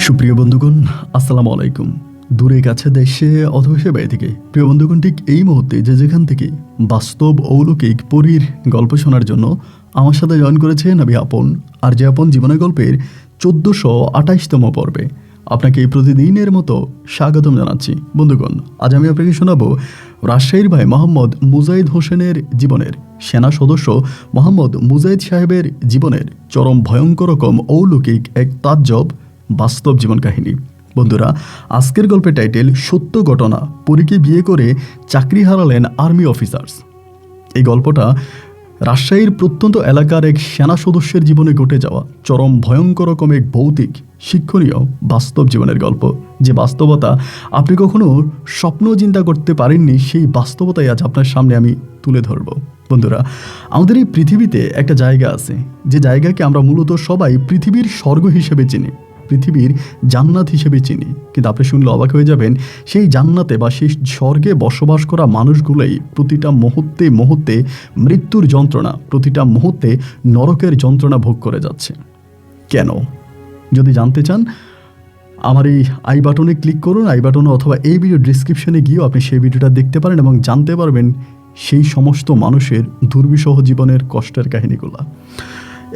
সুপ্রিয় বন্ধুগণ, আসসালামু আলাইকুম। দূরে কাছে দেশে অথবা সে বাইরে থেকে প্রিয় বন্ধুগণ, ঠিক এই মুহূর্তে যে যেখান থেকে বাস্তব অলৌকিক পরীর গল্প শোনার জন্য আমার সাথে জয়েন করেছে নবী আপন আর যে আপন জীবনের গল্পের 1428তম পর্বে আপনাকে এই প্রতিদিনের মতো স্বাগতম জানাচ্ছি। বন্ধুগণ, আজ আমি আপনাকে শোনাবো রাজশাহীর ভাই মোহাম্মদ মুজাহিদ হোসেনের জীবনের, সেনা সদস্য মোহাম্মদ মুজাহিদ সাহেবের জীবনের চরম ভয়ঙ্কর রকম অলৌকিক এক তাজ্জব বাস্তব জীবন কাহিনী। বন্ধুরা, আজকের গল্পের টাইটেল সত্য ঘটনা, পরীকে বিয়ে করে চাকরি হারালেন আর্মি অফিসার্স। এই গল্পটা রাজশাহীর প্রত্যন্ত এলাকার এক সেনা সদস্যের জীবনে ঘটে যাওয়া চরম ভয়ঙ্কর রকম এক ভৌতিক শিক্ষণীয় বাস্তব জীবনের গল্প। যে বাস্তবতা আপনি কখনো স্বপ্ন চিন্তা করতে পারেননি, সেই বাস্তবতাই আজ আপনার সামনে আমি তুলে ধরব। বন্ধুরা, আমাদের এই পৃথিবীতে একটা জায়গা আছে, যে জায়গাকে আমরা মূলত সবাই পৃথিবীর স্বর্গ হিসেবে চিনি, পৃথিবীর জান্নাত হিসেবে চিনি। কিন্তু আপনি শুনলে অবাক হয়ে যাবেন, সেই জান্নাতে বা সেই স্বর্গে বসবাস করা মানুষগুলোই প্রতিটা মুহূর্তে মুহূর্তে মৃত্যুর যন্ত্রণা, প্রতিটা মুহূর্তে নরকের যন্ত্রণা ভোগ করে যাচ্ছে। কেন? যদি জানতে চান, আমার এই আই বাটনে ক্লিক করুন, আই বাটনে অথবা এই ভিডিও ডিসক্রিপশনে গিয়েও আপনি সেই ভিডিওটা দেখতে পারেন এবং জানতে পারবেন সেই সমস্ত মানুষের দুর্বিষহ জীবনের কষ্টের কাহিনীগুলো।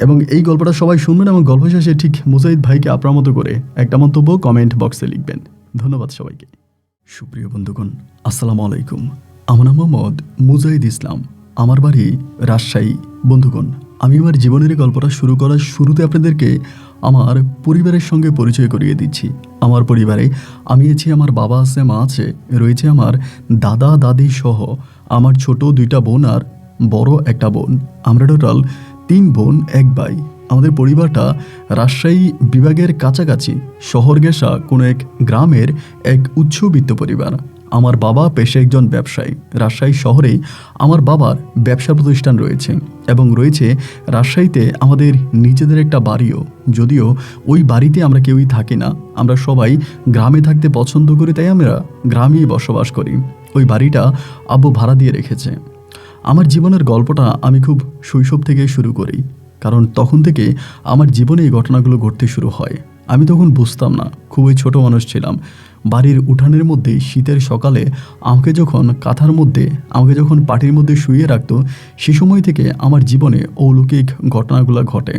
এবং এই গল্পটা সবাই শুনবেন এবং গল্প শেষে ঠিক মুজাহিদ ভাইকে আপনার মতো করে একটা মন্তব্য কমেন্ট বক্সে লিখবেন। ধন্যবাদ সবাইকে। সুপ্রিয় বন্ধুগণ, আসসালামু আলাইকুম। আমার নাম মোহাম্মদ মুজাহিদ ইসলাম, আমার বাড়ি রাজশাহী। বন্ধুগণ, আমি আমার জীবনের গল্পটা শুরু করার শুরুতে আপনাদেরকে আমার পরিবারের সঙ্গে পরিচয় করিয়ে দিচ্ছি। আমার পরিবারে আমি আছি, আমার বাবা আছে, মা আছে, রয়েছে আমার দাদা দাদি সহ আমার ছোট 2টা বোন আর বড় একটা বোন। আমরা টোটাল 3 বোন 1 ভাই। আমাদের পরিবারটা রাজশাহী বিভাগের কাছাকাছি শহর ঘেঁষা কোনো এক গ্রামের এক উচ্চবিত্ত পরিবার। আমার বাবা পেশায় একজন ব্যবসায়ী। রাজশাহী শহরেই আমার বাবার ব্যবসা প্রতিষ্ঠান রয়েছে এবং রয়েছে রাজশাহীতে আমাদের নিজেদের একটা বাড়িও, যদিও ওই বাড়িতে আমরা কেউই থাকি না। আমরা সবাই গ্রামে থাকতে পছন্দ করি, তাই আমরা গ্রামেই বসবাস করি। ওই বাড়িটা আব্বু ভাড়া দিয়ে রেখেছে। আমার জীবনের গল্পটা আমি খুব শৈশব থেকে শুরু করি, কারণ তখন থেকে আমার জীবনে এই ঘটনাগুলো ঘটতে শুরু হয়। আমি তখন বুঝতাম না, খুবই ছোট মানুষ ছিলাম। বাড়ির উঠানের মধ্যে শীতের সকালে আমাকে যখন কাঁথার মধ্যে, আমাকে যখন পাটির মধ্যে শুইয়ে রাখতো, সে সময় থেকে আমার জীবনে অলৌকিক ঘটনাগুলো ঘটে।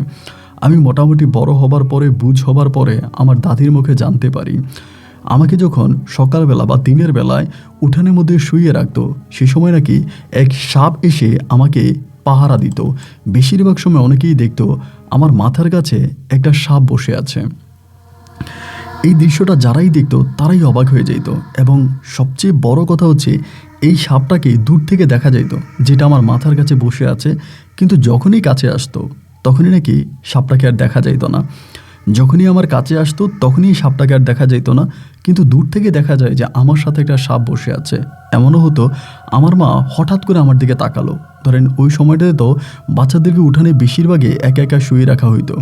আমি মোটামুটি বড় হবার পরে, বুঝ হবার পরে আমার দাদির মুখে জানতে পারি, আমাকে যখন সকালবেলা বা দিনের বেলায় উঠানের মধ্যে শুইয়ে রাখতো, সে সময় নাকি এক সাপ এসে আমাকে পাহারা দিত। বেশিরভাগ সময় অনেকেই দেখতো আমার মাথার কাছে একটা সাপ বসে আছে। এই দৃশ্যটা যারাই দেখতো তারাই অবাক হয়ে যেত এবং সবচেয়ে বড় কথা হচ্ছে, এই সাপটাকে দূর থেকে দেখা যেত, যেটা আমার মাথার কাছে বসে আছে। কিন্তু যখনই কাছে আসতো তখনই নাকি সাপটাকে আর দেখা যেত না। যখনই আমার কাছে আসতো তখনই সাপটাকে আর দেখা যেত না, কিন্তু দূর থেকে দেখা যায় যে আমার সাথে একটা সাপ বসে আছে। এমনও হতো, আমার মা হঠাৎ করে আমার দিকে তাকালো। ধরেন ওই সময়টাতে তো বাচ্চাদেরকে উঠানে বেশিরভাগই একা একা শুয়ে রাখা হইতো,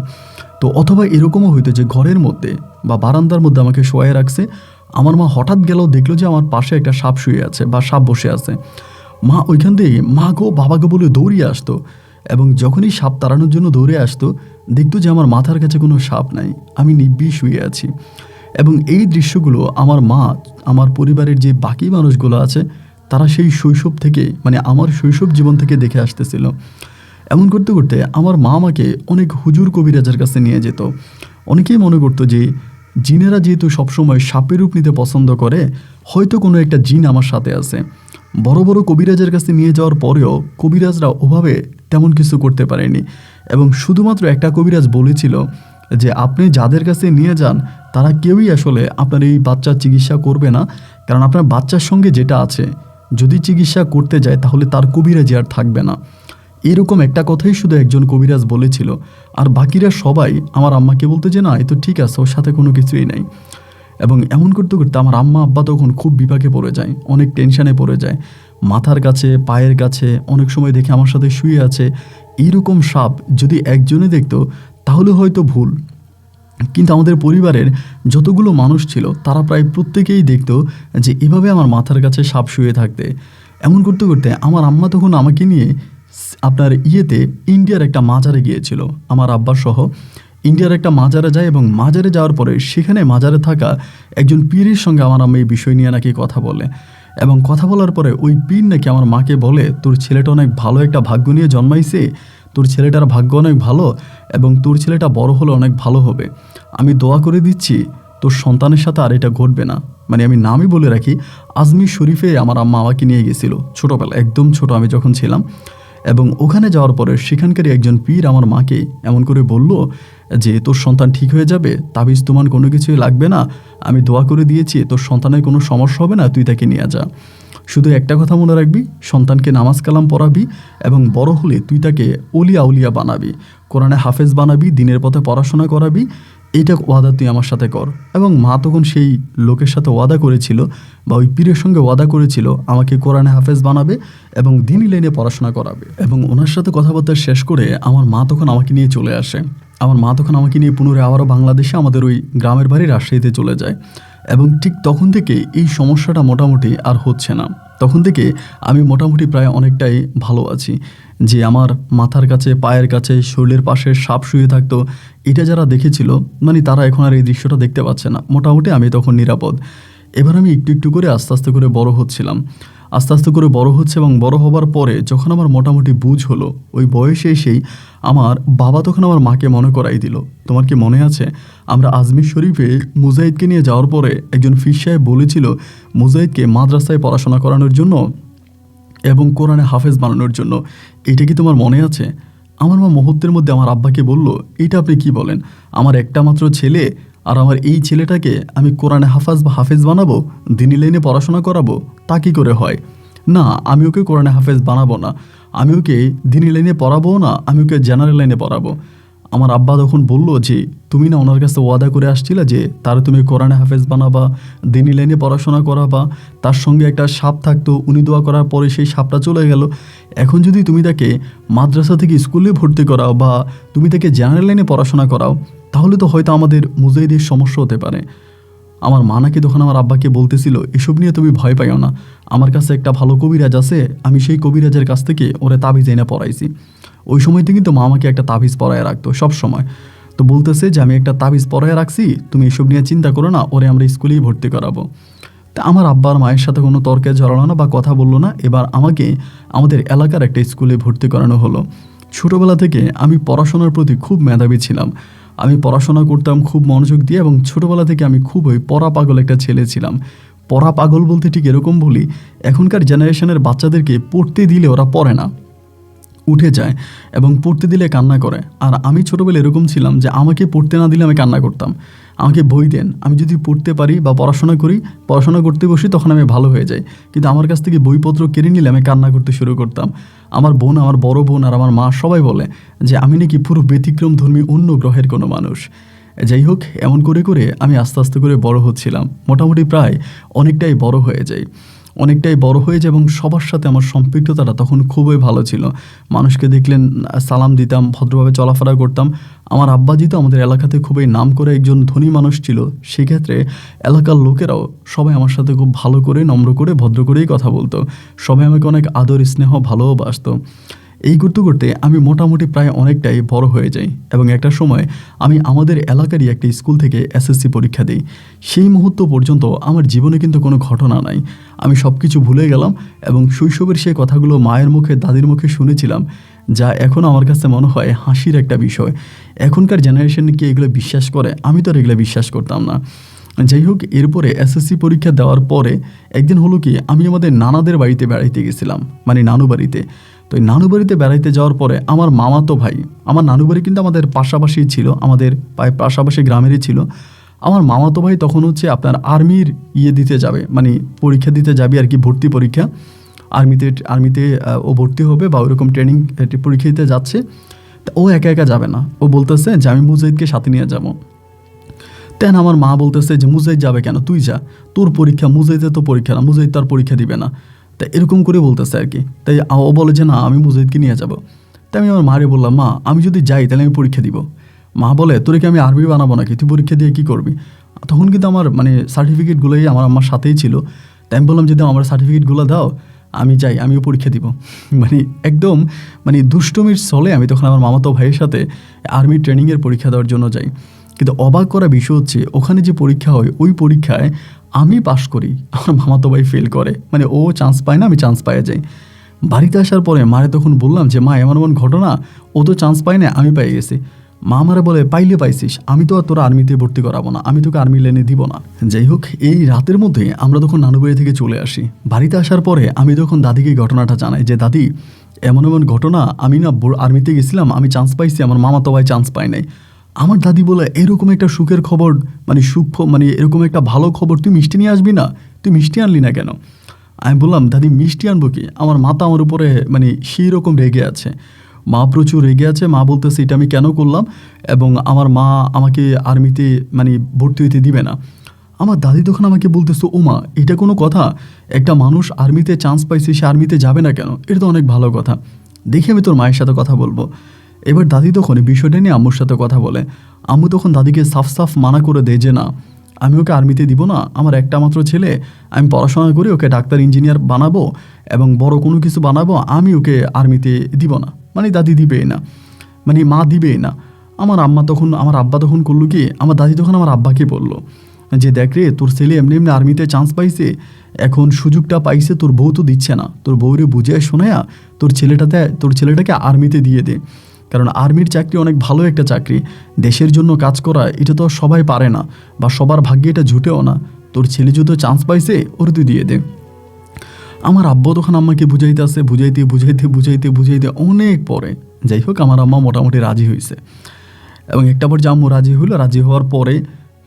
তো অথবা এরকমও হইতো যে ঘরের মধ্যে বা বারান্দার মধ্যে আমাকে শোয়াই রাখছে। আমার মা হঠাৎ গেল, দেখলো যে আমার পাশে একটা সাপ শুয়ে আছে বা সাপ বসে আছে। মা ওইখান থেকে মা গো বাবা গো বলে দৌড়িয়ে আসতো এবং যখনই সাপ তাড়ানোর জন্য দৌড়ে আসতো, দেখতো যে আমার মাথার কাছে কোনো সাপ নাই, আমি নিব্বি শুয়ে আছি। এবং এই দৃশ্যগুলো আমার মা, আমার পরিবারের যে বাকি মানুষগুলো আছে, তারা সেই শৈশব থেকে, মানে আমার শৈশব জীবন থেকে দেখে আসতেছিল। এমন করতে করতে আমার মা আমাকে অনেক হুজুর কবিরাজের কাছে নিয়ে যেত। অনেকেই মনে করতো যে জিনেরা যেহেতু সবসময় সাপের রূপ নিতে পছন্দ করে, হয়তো কোনো একটা জিন আমার সাথে আছে। বড় বড় কবিরাজের কাছে নিয়ে যাওয়ার পরেও কবিরাজরা ওভাবে তেমন কিছু করতে পারেনি এবং শুধুমাত্র একটা কবিরাজ বলেছিল যে আপনি যাদের কাছে নিয়ে যান তারা কেউই আসলে আপনার এই বাচ্চার চিকিৎসা করবে না, কারণ আপনার বাচ্চার সঙ্গে যেটা আছে যদি চিকিৎসা করতে যায় তাহলে তার কবিরাজি আর থাকবে না। এরকম একটা কথাই শুধু একজন কবিরাজ বলেছিল, আর বাকিরা সবাই আমার আম্মাকে বলতো যে না, এ তো ঠিক আছে, ওর সাথে কোনো কিছুই নাই। এবং এমন করতে করতে আমার আম্মা আব্বা তখন খুব বিপাকে পড়ে যায়, অনেক টেনশানে পড়ে যায়। মাথার কাছে, পায়ের কাছে অনেক সময় দেখে আমার সাথে শুয়ে আছে। এইরকম সাপ যদি একজনে দেখতো তাহলে হয়তো ভুল, কিন্তু আমাদের পরিবারের যতগুলো মানুষ ছিল তারা প্রায় প্রত্যেকেই দেখতো যে এভাবে আমার মাথার কাছে সাপ শুয়ে থাকতে। এমন করতে করতে আমার আম্মা তখন আমাকে নিয়ে আপনার ইন্ডিয়ার একটা মাজারে গিয়েছিল আমার আব্বা সহ, ইন্ডিয়ার একটা মাজারে যায় এবং মাজারে যাওয়ার পরে সেখানে মাজারে থাকা একজন পীরের সঙ্গে আমার আম্মা এই বিষয় নিয়ে নাকি কথা বলে এবং কথা বলার পরে ওই পীর নাকি আমার মাকে বলে, তোর ছেলেটা অনেক ভালো একটা ভাগ্য নিয়ে জন্মাইছে, তোর ছেলেটার ভাগ্য অনেক ভালো এবং তোর ছেলেটা বড় হলে অনেক ভালো হবে, আমি দোয়া করে দিচ্ছি তোর সন্তানের সাথে আর এটা ঘটবে না। মানে আমি নামই বলে রাখি, আজমির শরীফে আমার আম্মা আমাকে নিয়ে গেছিলো ছোটোবেলা, একদম ছোট আমি যখন ছিলাম। এবং ওখানে যাওয়ার পরে সেখানকারই একজন পীর আমার মাকে এমন করে বলল যে তোর সন্তান ঠিক হয়ে যাবে, তাবিজ তোমার কোনো কিছুই লাগবে না, আমি দোয়া করে দিয়েছি, তোর সন্তানের কোনো সমস্যা হবে না, তুই তাকে নিয়ে যা। শুধু একটা কথা মনে রাখবি, সন্তানকে নামাজ কালাম পড়াবি এবং বড় হলে তুই তাকে অলিয়া উলিয়া বানাবি, কোরআনে হাফেজ বানাবি, দিনের পথে পড়াশোনা করাবি, এইটা ওয়াদা তুই আমার সাথে কর। এবং মা তখন সেই লোকের সাথে ওয়াদা করেছিল বা ওই পীরের সঙ্গে ওয়াদা করেছিল আমাকে কোরআনে হাফেজ বানাবে এবং দিনই লাইনে পড়াশোনা করাবে। এবং ওনার সাথে কথাবার্তা শেষ করে আমার মা তখন আমাকে নিয়ে চলে আসে। আমার মা তখন আমাকে নিয়ে পুনরায় আবারও বাংলাদেশে আমাদের ওই গ্রামের বাড়ি রাজশাহীতে চলে যায়। এবং ঠিক তখন থেকে এই সমস্যাটা মোটামুটি আর হচ্ছে না। তখন থেকে আমি মোটামুটি প্রায় অনেকটাই ভালো আছি। যে আমার মাথার কাছে, পায়ের কাছে, শরীরের পাশে সাপ শুয়ে থাকতো, এটা যারা দেখেছিল মানে তারা এখন আর এই দৃশ্যটা দেখতে পাচ্ছে না। মোটামুটি আমি তখন নিরাপদ। এবার আমি একটু একটু করে আস্তে আস্তে করে বড় হচ্ছিলাম, আস্তে আস্তে করে বড় হচ্ছে এবং বড় হবার পরে যখন আমার মোটামুটি বুঝ হলো, ওই বয়সে এসেই আমার বাবা তখন আমার মাকে মনে করাই দিল, তোমার কি মনে আছে আমরা আজমির শরীফে মুজাহিদকে নিয়ে যাওয়ার পরে একজন ফির সাহেব বলেছিল মুজাহিদকে মাদ্রাসায় পড়াশোনা করানোর জন্য এবং কোরআনে হাফেজ বানানোর জন্য, এটা কি তোমার মনে আছে? আমার মা মুহূর্তের মধ্যে আমার আব্বাকে বলল, এটা আপনি কি বলেন, আমার একটা মাত্র ছেলে আর আমার এই ছেলেটাকে আমি কোরআনে হাফেজ বানাবো, দিনী লাইনে পড়াশোনা করাবো, তা কি করে হয়? না, আমি ওকে কোরআনে হাফেজ বানাবো না, আমি ওকে দিনী লাইনে পড়াবো না, আমি ওকে জেনারেল লাইনে পড়াবো। আমার আব্বা তখন বলল যে তুমি না ওনার কাছে ওয়াদা করে আসছিলে যে তারা তুমি কোরআনে হাফেজ বানাবা, দিনী লাইনে পড়াশোনা করাবা, তার সঙ্গে একটা সাপ থাকতো, উনি দোয়া করার পরে সেই সাপটা চলে গেল। এখন যদি তুমি তাকে মাদ্রাসা থেকে স্কুলে ভর্তি করাও বা তুমি তাকে জেনারেল লাইনে পড়াশোনা করাও, তাহলে তো হয়তো আমাদের মুজাহিদের সমস্যা হতে পারে। আমার মা নাকি তখন আমার আব্বাকে বলতেছিল, এসব নিয়ে তুমি ভয় পাইও না, আমার কাছে একটা ভালো কবিরাজ আছে, আমি সেই কবিরাজের কাছ থেকে ওরে তাবিজ এনে পড়াইছি। ওই সময়তে কিন্তু মা আমাকে একটা তাবিজ পরায় রাখতো সব সময়। তো বলতেছে যে আমি একটা তাবিজ পরায় রাখছি, তুমি এসব নিয়ে চিন্তা করো না, ওরে আমরা স্কুলেই ভর্তি করাবো। তা আমার আব্বার মায়ের সাথে কোনো তর্কে জড়ালো না বা কথা বললো না। এবার আমাকে আমাদের এলাকার একটা স্কুলে ভর্তি করানো হলো। ছোটোবেলা থেকে আমি পড়াশোনার প্রতি খুব মেধাবী ছিলাম, আমি পড়াশোনা করতাম খুব মনোযোগ দিয়ে এবং ছোটোবেলা থেকে আমি খুবই পড়া পাগল একটা ছেলে ছিলাম। পড়া পাগল বলতে ঠিক এরকম বলি, এখনকার জেনারেশনের বাচ্চাদেরকে পড়তে দিলে ওরা পড়ে না, উঠে যায় এবং পড়তে দিলে কান্না করে। আর আমি ছোটোবেলায় এরকম ছিলাম যে আমাকে পড়তে না দিলে আমি কান্না করতাম, আমাকে বই দেন, আমি যদি পড়তে পারি বা পড়াশোনা করতে বসি তখন আমি ভালো হয়ে যাই, কিন্তু আমার কাছ থেকে বইপত্র কেড়ে নিলে আমি কান্না করতে শুরু করতাম। আমার বোন, আমার বড় বোন আর আমার মা সবাই বলে যে আমি নাকি পুরো ব্যতিক্রম ধর্মী, অন্য গ্রহের কোনো মানুষ। যাই হোক, এমন করে করে আমি আস্তে আস্তে করে বড় হচ্ছিলাম, মোটামুটি প্রায় অনেকটাই বড় হয়ে যায় এবং সবার সাথে আমার সম্পৃক্ততাটা তখন খুবই ভালো ছিল। মানুষকে দেখলেন সালাম দিতাম, ভদ্রভাবে চলাফেরা করতাম। আমার আব্বাজি তো আমাদের এলাকাতে খুবই নাম করে একজন ধনী মানুষ ছিল, সেক্ষেত্রে এলাকার লোকেরাও সবাই আমার সাথে খুব ভালো করে, নম্র করে, ভদ্র করেই কথা বলতো। সবাই আমাকে অনেক আদর, স্নেহ, ভালোবাসতো। এই করতে করতে আমি মোটামুটি প্রায় অনেকটাই বড় হয়ে যাই এবং একটা সময় আমি আমাদের এলাকারই একটা স্কুল থেকে এসএসসি পরীক্ষা দিই। সেই মুহূর্ত পর্যন্ত আমার জীবনে কিন্তু কোনো ঘটনা নাই, আমি সব কিছু ভুলে গেলাম এবং শৈশবের সেই কথাগুলো মায়ের মুখে, দাদির মুখে শুনেছিলাম, যা এখন আমার কাছে মনে হয় হাসির একটা বিষয়। এখনকার জেনারেশন কি এগুলো বিশ্বাস করে? আমি তো আর এগুলো বিশ্বাস করতাম না। যাই হোক, এরপরে এসএসসি পরীক্ষা দেওয়ার পরে একদিন হলো কি, আমি আমাদের নানাদের বাড়িতে বেড়াইতে গেছিলাম, মানে নানু বাড়িতে। তো এই নানু বাড়িতে বেড়াইতে যাওয়ার পরে আমার মামাতো ভাই, আমার নানু বাড়ি কিন্তু আমাদের পাশাপাশি ছিল, আমাদের প্রায় পাশাপাশি গ্রামেরই ছিল। আমার মামাতো ভাই তখন হচ্ছে আপনার আর্মির দিতে যাবে, মানে পরীক্ষা দিতে যাবে আর কি, ভর্তি পরীক্ষা। আর্মিতে ও ভর্তি হবে বা ওইরকম ট্রেনিং পরীক্ষা দিতে যাচ্ছে। তা ও একা একা যাবে না, ও বলতেছে যে আমি মুজাহিদকে সাথে নিয়ে যাবো। তেন আমার মা বলতেছে যে মুজাহিদ যাবে কেন, তুই যা, তোর পরীক্ষা, মুজাহিদের তো পরীক্ষা না, মুজাহিদ তার পরীক্ষা দিবে না। তা এরকম করে বলতেছে আর কি। তাই ও বলে যে না, আমি মুজাহিদকে নিয়ে যাব। তাই আমি আমার মারে বললাম, মা আমি যদি যাই তাহলে আমি পরীক্ষা দিব। মা বলে, তোরে কি আমি আর্মি বানাবো নাকি, তুই পরীক্ষা দিয়ে কী করবি? তখন কিন্তু আমার মানে সার্টিফিকেটগুলোই আমার সাথেই ছিল। তাই আমি বললাম, যদি আমার সার্টিফিকেটগুলো দাও আমি যাই, আমিও পরীক্ষা দিব। মানে একদম মানে দুষ্টমির ছলে আমি তখন আমার মামাতো ভাইয়ের সাথে আর্মি ট্রেনিংয়ের পরীক্ষা দেওয়ার জন্য যাই। কিন্তু অবাক করা বিষয় হচ্ছে ওখানে যে পরীক্ষা হয় ওই পরীক্ষায় আমি পাশ করি, আমার মামাতো ভাই ফেল করে। মানে ও চান্স পায় না, আমি চান্স পাইয়া যাই। বাড়িতে আসার পরে মারে তখন বললাম যে মা এমন এমন ঘটনা, ও তো চান্স পায় না, আমি পেয়ে গেছি। মা আমারে বলে পাইলে পাইছিস, আমি তো আর তোরা আর্মিতে ভর্তি করাবো না, আমি তোকে আর্মি লাইনে দিব না। যাই হোক, এই রাতের মধ্যে আমরা তখন নানু বাড়ি থেকে চলে আসি। বাড়িতে আসার পরে আমি তখন দাদিকে ঘটনাটা জানাই যে দাদি এমন এমন ঘটনা, আমি না আর্মিতে গেছিলাম, আমি চান্স পাইছি, আমার মামাতো ভাই চান্স পায় নাই। আমার দাদি বলে এরকম একটা সুখের খবর, মানে সুখ, মানে এরকম একটা ভালো খবর তুই মিষ্টি নিয়ে আসবি না, তুই মিষ্টি আনলি না কেন? আমি বললাম দাদি মিষ্টি আনবো কি, আমার মাতা আমার উপরে মানে সেই রকম রেগে আছে, মা প্রচুর রেগে আছে। মা বলতেছে এটা আমি কেন করলাম, এবং আমার মা আমাকে আর্মিতে মানে ভর্তি হইতে দিবে না। আমার দাদি তখন আমাকে বলতেছে ও মা, এটা কোনো কথা? একটা মানুষ আর্মিতে চান্স পাইছে, সে আর্মিতে যাবে না কেন? এটা তো অনেক ভালো কথা, দেখি আমি তোর মায়ের সাথে কথা বলবো। এবার দাদি তখন এই বিষয়টা নিয়ে আম্মুর সাথে কথা বলে। আম্মু তখন দাদিকে সাফ সাফ মানা করে দেয় যে না, আমি ওকে আর্মিতে দিব না, আমার একটা মাত্র ছেলে, আমি পড়াশোনা করে ওকে ডাক্তার ইঞ্জিনিয়ার বানাবো এবং বড় কোনো কিছু বানাবো, আমি ওকে আর্মিতে দিব না। মানে দাদি দিবেই না, মানে মা দিবেই না। আমার আব্বা তখন করলো কি, আমার দাদি তখন আমার আব্বাকে বললো যে দেখ রে, তোর ছেলে এমনি এমনি আর্মিতে চান্স পাইছে, এখন সুযোগটা পাইছে, তোর বউ তো দিচ্ছে না, তোর বউরে বুঝে শোনায়া তোর ছেলেটাকে আর্মিতে দিয়ে দে। কারণ আর্মির চাকরি অনেক ভালো একটা চাকরি, দেশের জন্য কাজ করা এটা তো সবাই পারে না, বা সবার ভাগ্যে এটা জুটেও না। তোর ছেলে যদি চান্স পাইছে, ওরে তুই দিয়ে দে। আমার আব্বা তখন আম্মাকে বুঝাইতে অনেক পরে যাই হোক আমার আম্মা মোটামুটি রাজি হয়েছে। এবং একটা পর্যায়ে আম্মু রাজি হলো। রাজি হওয়ার পরে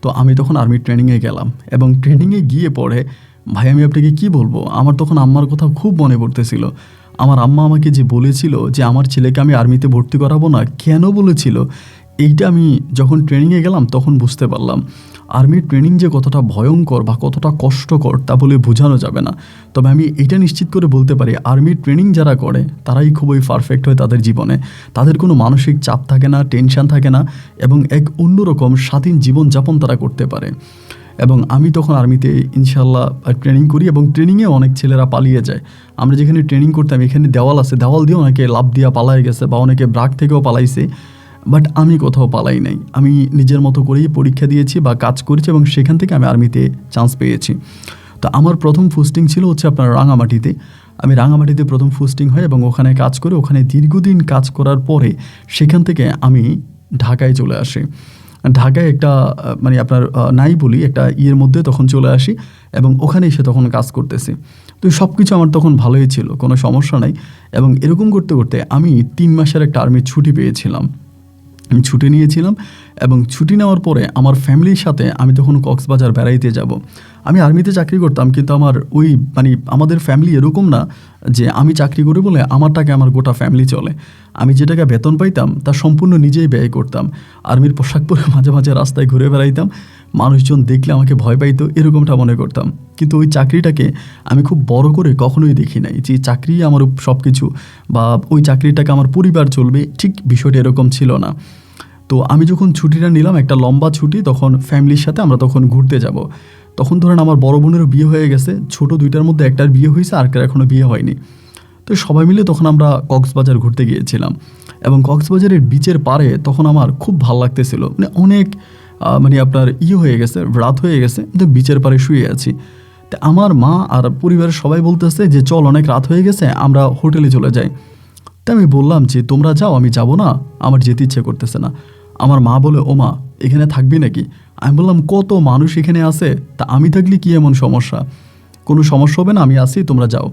তো আমি তখন আর্মি ট্রেনিংয়ে গেলাম, এবং ট্রেনিংয়ে গিয়ে পরে ভাই আমি আপনাকে কি বলবো, আমার তখন আম্মার কথা খুব মনে পড়তেছিল। আমার আম্মা আমাকে যে বলেছিল যে আমার ছেলেকে আমি আর্মিতে ভর্তি করাবো না, কেন বলেছিল, এইটা আমি যখন ট্রেনিংয়ে গেলাম তখন বুঝতে পারলাম। আর্মির ট্রেনিং যে কতটা ভয়ঙ্কর বা কতটা কষ্টকর তা বলে বোঝানো যাবে না। তবে আমি এটা নিশ্চিত করে বলতে পারি, আর্মির ট্রেনিং যারা করে তারাই খুবই পারফেক্ট হয় তাদের জীবনে। তাদের কোনো মানসিক চাপ থাকে না, টেনশন থাকে না, এবং এক অন্যরকম স্বাধীন জীবনযাপন তারা করতে পারে। এবং আমি তখন আর্মিতে ইনশাল্লাহ ট্রেনিং করি, এবং ট্রেনিংয়ে অনেক ছেলেরা পালিয়ে যায়। আমরা যেখানে ট্রেনিং করতাম এখানে দেওয়াল আছে, দেওয়াল দিয়ে অনেকে লাফ দিয়া পালায় গেছে, বা অনেকে ব্রাক থেকেও পালাইছে। বাট আমি কোথাও পালাই নাই, আমি নিজের মতো করেই পরীক্ষা দিয়েছি বা কাজ করেছি, এবং সেখান থেকে আমি আর্মিতে চান্স পেয়েছি। তো আমার প্রথম পোস্টিং ছিল হচ্ছে আপনার রাঙামাটিতে। আমি রাঙামাটিতে প্রথম পোস্টিং হয়, এবং ওখানে কাজ করে, ওখানে দীর্ঘদিন কাজ করার পরে সেখান থেকে আমি ঢাকায় চলে আসি। ঢাকায় একটা মানে আপনার নাই বলি একটা ইয়ের মধ্যে তখন চলে আসি, এবং ওখানে এসে তখন কাজ করতেছি। তো সব কিছু আমার তখন ভালোই ছিল, কোনো সমস্যা নাই। এবং এরকম করতে করতে আমি 3 মাসের একটা আর্মির ছুটি পেয়েছিলাম। আমি ছুটি নিয়েছিলাম, এবং ছুটি নেওয়ার পরে আমার ফ্যামিলির সাথে আমি তখন কক্সবাজার বেড়াইতে যাব। আমি আর্মিতে চাকরি করতাম, কিন্তু আমার ওই মানে আমাদের ফ্যামিলি এরকম না যে আমি চাকরি করি বলে আমার টাকা আমার গোটা ফ্যামিলি চলে। আমি যে টাকা বেতন পাইতাম তা সম্পূর্ণ নিজেই ব্যয় করতাম। আর্মির পোশাক পরে মাঝে মাঝে রাস্তায় ঘুরে বেড়াইতাম, মানুষজন দেখলে আমাকে ভয় পাইতো, এরকমটা মনে করতাম। কিন্তু ওই চাকরিটাকে আমি খুব বড় করে কখনোই দেখি নাই যে চাকরি আমার সব কিছু, বা ওই চাকরিটাকে আমার পরিবার চলবে, ঠিক বিষয়টা এরকম ছিল না। তো আমি যখন ছুটিটা নিলাম, একটা লম্বা ছুটি, তখন ফ্যামিলির সাথে আমরা তখন ঘুরতে যাব। তখন ধরেন আমার বড় বোনেরও বিয়ে হয়ে গেছে, ছোট দুইটার মধ্যে একটার বিয়ে হয়েছে, আর এখনও বিয়ে হয়নি। তো সবাই মিলে তখন আমরা কক্সবাজার ঘুরতে গিয়েছিলাম, এবং কক্সবাজারের বিচের পাড়ে তখন আমার খুব ভালো লাগতেছিল। মানে অনেক মানে আপনার হয়ে গেছে, রাত হয়ে গেছে, কিন্তু বিচের পাড়ে শুয়ে আছি। তো আমার মা আর পরিবারের সবাই বলতেছে যে চল, অনেক রাত হয়ে গেছে, আমরা হোটেলে চলে যাই। তা আমি বললাম যে তোমরা যাও, আমি যাব না, আমার যেতে ইচ্ছে করতেছে না। আমার মা বলে ও মা, এখানে থাকবি নাকি? আমি বললাম কত মানুষ এখানে আছে, তা আমি থাকলে কি এমন সমস্যা? কোনো সমস্যা হবে না, আমি আসি, তোমরা যাও।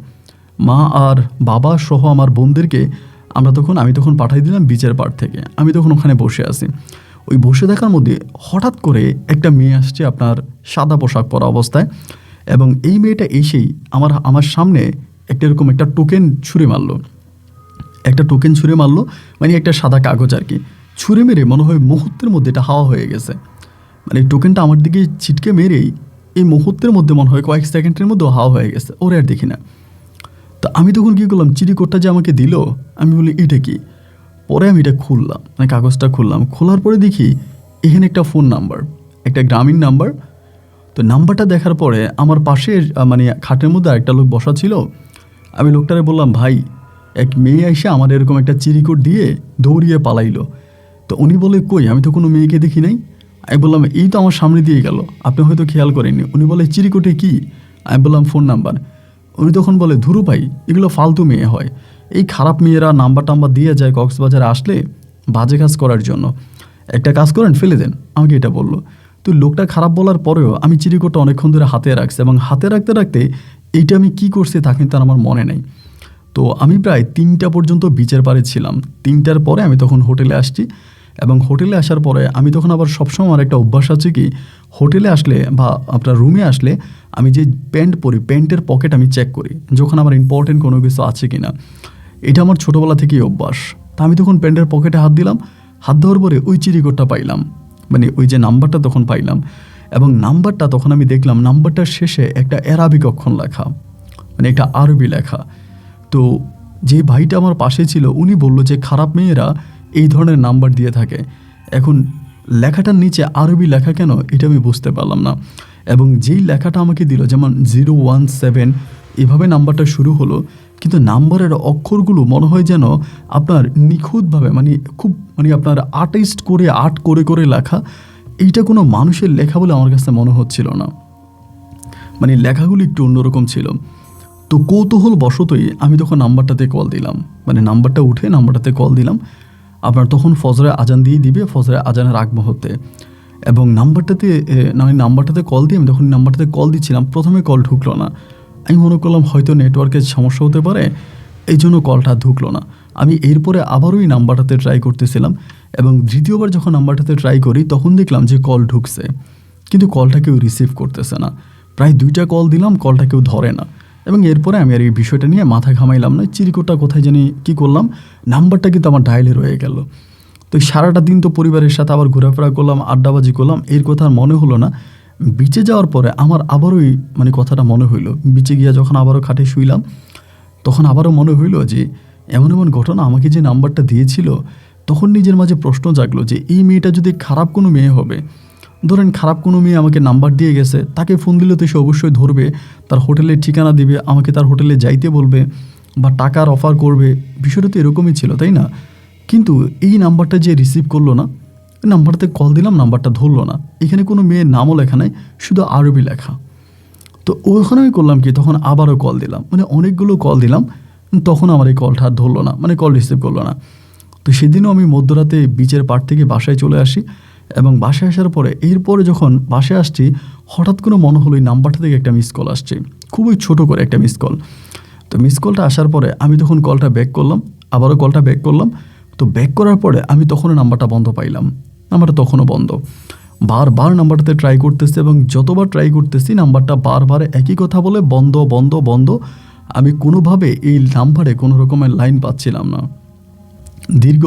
মা আর বাবা সহ আমার বোনদেরকে আমি তখন পাঠাই দিলাম বিচের পাড় থেকে। আমি তখন ওখানে বসে আছি। ওই বসে থাকার মধ্যে হঠাৎ করে একটা মেয়ে আসছে আপনার সাদা পোশাক পরা অবস্থায়, এবং এই মেয়েটা এসেই আমার সামনে এরকম একটা টোকেন ছুঁড়ে মারলো, মানে একটা সাদা কাগজ আর কি, ছুঁড়ে মেরে মনে হয় মুহূর্তের মধ্যে এটা হাওয়া হয়ে গেছে। মানে টোকেনটা আমার দিকে ছিটকে মেরেই এই মুহূর্তের মধ্যে মনে হয় কয়েক সেকেন্ডের মধ্যে হাওয়া হয়ে গেছে, ওরে আর দেখি না। তো আমি তখন কী করলাম, চিঠিকোটটা যে আমাকে দিল, আমি বলি এটা কি? পরে আমি এটা খুললাম, মানে কাগজটা খুললাম, খোলার পরে দেখি এখানে একটা ফোন নাম্বার, একটা গ্রামীণ নাম্বার। তো নাম্বারটা দেখার পরে আমার পাশে মানে খাটের মধ্যে আরেকটা লোক বসা ছিল, আমি লোকটারে বললাম, ভাই এক মেয়ে এসে আমার এরকম একটা চিরিকোট দিয়ে দৌড়িয়ে পালাইলো। তো উনি বলে, কই, আমি তো কোনো মেয়েকে দেখি নাই। আমি বললাম, এই তো আমার সামনে দিয়ে গেল, আপনি হয়তো খেয়াল করেননি। উনি বলে, চিরিকোটে কি? আমি বললাম, ফোন নাম্বার। উনি তখন বলে, ধুরু ভাই, এগুলো ফালতু মেয়ে হয়, এই খারাপ মেয়েরা নাম্বার টাম্বার দিয়ে যায় কক্সবাজারে আসলে বাজে কাজ করার জন্য। একটা কাজ করেন, ফেলে দেন, আমাকে এটা বললো। তো লোকটা খারাপ বলার পরেও আমি চিরিকোটটা অনেকক্ষণ ধরে হাতে রাখছি, এবং হাতে রাখতে রাখতে এইটা আমি কী করছি তা কিন্তু আর আমার মনে নেই। তো আমি প্রায় 3টা পর্যন্ত বিচের পাড়ে ছিলাম। 3টার পরে আমি তখন হোটেলে আসছি, এবং হোটেলে আসার পরে আমি তখন আবার সবসময় আমার একটা অভ্যাস আছে কি, হোটেলে আসলে বা আপনার রুমে আসলে আমি যে প্যান্ট পরি, প্যান্টের পকেট আমি চেক করি যখন আমার ইম্পর্টেন্ট কোনো কিছু আছে কি না। এটা আমার ছোটোবেলা থেকেই অভ্যাস। তা আমি তখন প্যান্টের পকেটে হাত দিলাম, হাত দেওয়ার পরে ওই চিরিকোটটা পাইলাম, মানে ওই যে নাম্বারটা তখন পাইলাম। এবং নাম্বারটা তখন আমি দেখলাম নাম্বারটার শেষে একটা অ্যারাবিক অক্ষর লেখা, মানে একটা আরবি লেখা। তো যে ভাইটা আমার পাশে ছিল উনি বলল যে খারাপ মেয়েরা এই ধরনের নাম্বার দিয়ে থাকে। এখন লেখাটার নিচে আরবি লেখা কেন এটা আমি বুঝতে পারলাম না। এবং যেই লেখাটা আমাকে দিল, যেমন 017 এভাবে নাম্বারটা শুরু হলো, কিন্তু নাম্বারের অক্ষরগুলো মনে হয় যেন আপনার নিখুঁতভাবে, মানে খুব, মানে আপনার আর্টিস্ট করে আর্ট করে করে লেখা। এইটা কোনো মানুষের লেখা বলে আমার কাছে মনে হচ্ছিল না, মানে লেখাগুলো একটু অন্যরকম ছিল। তো কৌতূহল বশতই আমি তখন নাম্বারটাতে কল দিলাম, মানে নাম্বারটা উঠে নাম্বারটাতে কল দিলাম। আপনার তখন ফজরে আজান দিয়ে দিবে, ফজরে আজানের আগ মুহূর্তে। এবং নাম্বারটাতে কল দিয়ে আমি তখন নাম্বারটাতে কল দিচ্ছিলাম, প্রথমে কল ঢুকলো না। আমি মনে করলাম হয়তো নেটওয়ার্কের সমস্যা হতে পারে, এই জন্য কলটা ঢুকলো না। আমি এরপরে আবারও এই নাম্বারটাতে ট্রাই করতেছিলাম, এবং দ্বিতীয়বার যখন নাম্বারটাতে ট্রাই করি তখন দেখলাম যে কল ঢুকছে, কিন্তু কলটা কেউ রিসিভ করতেছে না। প্রায় 2টা কল দিলাম, কলটা কেউ ধরে না। এবং এরপরে আমি আর এই বিষয়টা নিয়ে মাথা ঘামাইলাম না, চিরিকোটটা কোথায় জানি কী করলাম, নাম্বারটা কিন্তু আমার ডায়ালে রয়ে গেল। তো সারাটা দিন তো পরিবারের সাথে আবার ঘোরাফেরা করলাম, আড্ডাবাজি করলাম, এর কথা আর মনে হলো না। বিচে যাওয়ার পরে আমার আবারই মানে কথাটা মনে হইলো, বিচে গিয়ে যখন আবারও খাটে শুইলাম তখন আবারও মনে হইলো যে এমন এমন ঘটনা, আমাকে যে নাম্বারটা দিয়েছিল তখন নিজের মাঝে প্রশ্ন জাগলো যে এই মেয়েটা যদি খারাপ কোনো মেয়ে হবে, ধরেন খারাপ কোনো মেয়ে আমাকে নাম্বার দিয়ে গেছে, তাকে ফোন দিলে তো সে অবশ্যই ধরবে, তার হোটেলের ঠিকানা দিবে, আমাকে তার হোটেলে যাইতে বলবে বা টাকার অফার করবে, বিষয়টা তো এরকমই ছিল, তাই না? কিন্তু এই নাম্বারটা যে রিসিভ করলো না, নাম্বারটাতে কল দিলাম, নাম্বারটা ধরলো না, এখানে কোনো মেয়ের নামও লেখা নাই, শুধু আরবি লেখা। তো ওখানে আমি করলাম কি, তখন আবারও কল দিলাম, মানে অনেকগুলো কল দিলাম, তখন আমার এই কলটা আর ধরলো না, মানে কল রিসিভ করলো না। তো সেদিনও আমি মধ্যরাতে বিচের পাড় থেকে বাসায় চলে আসি, এবং বাসায় আসার পরে এরপরে যখন বাসায় আসছি হঠাৎ করে মনে হলো এই নাম্বারটা থেকে একটা মিস কল আসছে, খুবই ছোট করে একটা মিস কল। তো মিস কলটা আসার পরে আমি তখন কলটা ব্যাক করলাম, আবারও কলটা ব্যাক করলাম। তো ব্যাক করার পরে আমি তখনও নাম্বারটা বন্ধ পাইলাম, নাম্বারটা তখনও বন্ধ। বারবার নাম্বারটাতে ট্রাই করতেছি, এবং যতবার ট্রাই করতেছি নাম্বারটা বারবার একই কথা বলে বন্ধ বন্ধ বন্ধ। আমি কোনোভাবে এই নাম্বারে কোনো রকমের লাইন পাচ্ছিলাম না। দীর্ঘ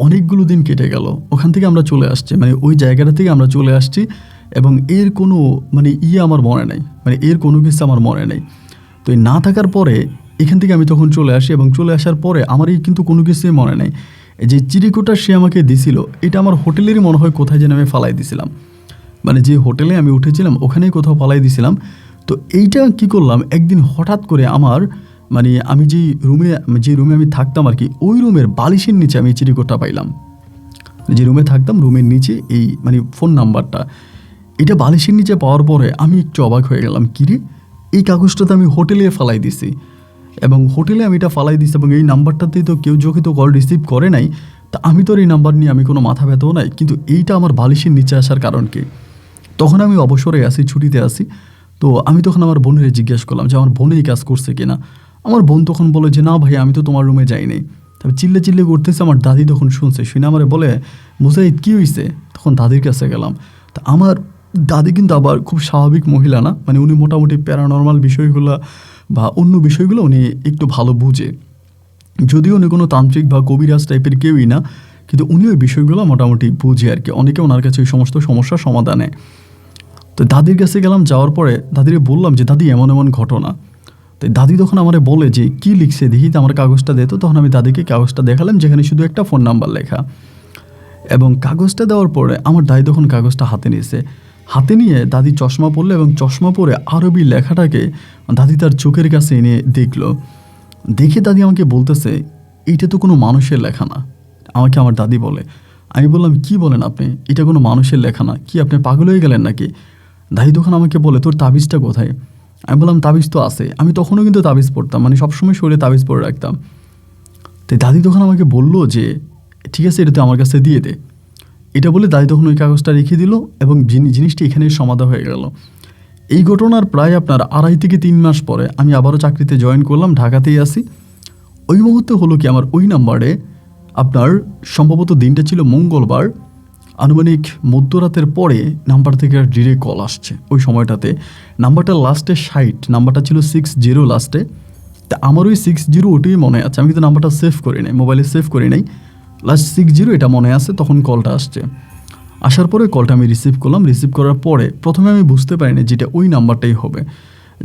অনেকগুলো দিন কেটে গেল, ওখান থেকে আমরা চলে আসছি, মানে ওই জায়গাটা থেকে আমরা চলে আসছি, এবং এর কোনো মানে আমার মনে নেই, মানে এর কোনো কিছু আমার মনে নেই। তো এই না থাকার পরে এখান থেকে আমি তখন চলে আসি, এবং চলে আসার পরে আমার এই কিন্তু কোনো কিছুই মনে নেই। এই যে চিরিকোটা সে আমাকে দিছিল, এটা আমার হোটেলেরই মনে হয় কোথায় যেন আমি ফালাই দিছিলাম, মানে যে হোটেলে আমি উঠেছিলাম ওখানেই কোথাও ফালাই দিছিলাম। তো এইটা কি করলাম, একদিন হঠাৎ করে আমার মানে আমি যে রুমে আমি থাকতাম আর কি, ওই রুমের বালিশের নিচে আমি চিরিকোটটা পাইলাম। যে রুমে থাকতাম রুমের নিচে এই মানে ফোন নাম্বারটা, এটা বালিশের নিচে পাওয়ার পরে আমি একটু অবাক হয়ে গেলাম, কিরে এই কাগজটাতে আমি হোটেলে ফালাই দিছি, এবং হোটেলে আমি এটা ফালাই দিছি, এবং এই নাম্বারটাতেই তো কেউ যখন কল রিসিভ করে নাই, তা আমি তো এই নাম্বার নিয়ে আমি কোনো মাথা ব্যথাও নাই, কিন্তু এইটা আমার বালিশের নিচে আসার কারণ কি? তখন আমি অবসরে আসি, ছুটিতে আসি। তো আমি তখন আমার বোনের জিজ্ঞেস করলাম যে আমার বোনে এই কাজ করছে কিনা। আমার বোন তখন বলে যে না ভাই, আমি তো তোমার রুমে যাইনি। তবে চিল্লে চিল্লে করতেছে, আমার দাদি তখন শুনছে, শুনে আমারে বলে, মুজাহিদ কী হয়েছে? তখন দাদির কাছে গেলাম। তা আমার দাদি কিন্তু আবার খুব স্বাভাবিক মহিলা না, মানে উনি মোটামুটি প্যারানর্মাল বিষয়গুলো বা অন্য বিষয়গুলো উনি একটু ভালো বুঝে, যদিও উনি কোনো তান্ত্রিক বা কবিরাজ টাইপের কেউই না, কিন্তু উনি ওই বিষয়গুলো মোটামুটি বুঝে আর কি, অনেকে ওনার কাছে ওই সমস্ত সমস্যার সমাধানে। তো দাদির কাছে গেলাম, যাওয়ার পরে দাদিরে বললাম যে দাদি এমন এমন ঘটনা। তো দাদি তখন আমারে বলে যে কী লিখছে দেখি, তো আমার কাগজটা দিত। তখন আমি দাদিকে কাগজটা দেখালাম, যেখানে শুধু একটা ফোন নাম্বার লেখা। এবং কাগজটা দেওয়ার পরে আমার দাদি তখন কাগজটা হাতে নিয়েছে, হাতে নিয়ে দাদি চশমা পরলো, এবং চশমা পরে আরবি লেখাটাকে দাদি তার চোখের কাছে এনে দেখলো। দেখে দাদি আমাকে বলতেছে, এইটা তো কোনো মানুষের লেখা না। আমাকে আমার দাদি বলে। আমি বললাম, কি বলেন আপনি, এটা কোনো মানুষের লেখা না, কি আপনি পাগল হয়ে গেলেন নাকি? দাদি তখন আমাকে বলে, তোর তাবিজটা কোথায়? আমি বললাম, তাবিজ তো আছে। আমি তখনও কিন্তু তাবিজ পড়তাম, মানে সবসময় শরীরে তাবিজ পরে রাখতাম। তো দাদি তখন আমাকে বললো যে ঠিক আছে, এটা তো আমার কাছে দিয়ে দে। এটা বলে দাদি তখন ওই কাগজটা রেখে দিল এবং জিনিসটি এখানেই সমাধা হয়ে গেল। এই ঘটনার প্রায় আপনার 2.5 থেকে 3 মাস পরে আমি আবারও চাকরিতে জয়েন করলাম, ঢাকাতেই আসি। ওই মুহূর্তে হলো কি, আমার ওই নাম্বারে আপনার সম্ভবত দিনটা ছিল মঙ্গলবার, আনুমানিক মধ্যরাতের পরে নাম্বার থেকে ডিরেক্ট কল আসছে। ওই সময়টাতে নাম্বারটা লাস্টে 60, নাম্বারটা ছিল 60 লাস্টে। তা আমার ওই 60 ওটাই মনে আছে, আমি কিন্তু নাম্বারটা সেভ করি নাই, মোবাইলে সেভ করি নাই, লাস্ট 60 এটা মনে আছে। তখন কলটা আসছে, আসার পরে কলটা আমি রিসিভ করলাম। রিসিভ করার পরে প্রথমে আমি বুঝতে পারিনি যেটা ওই নাম্বারটাই হবে।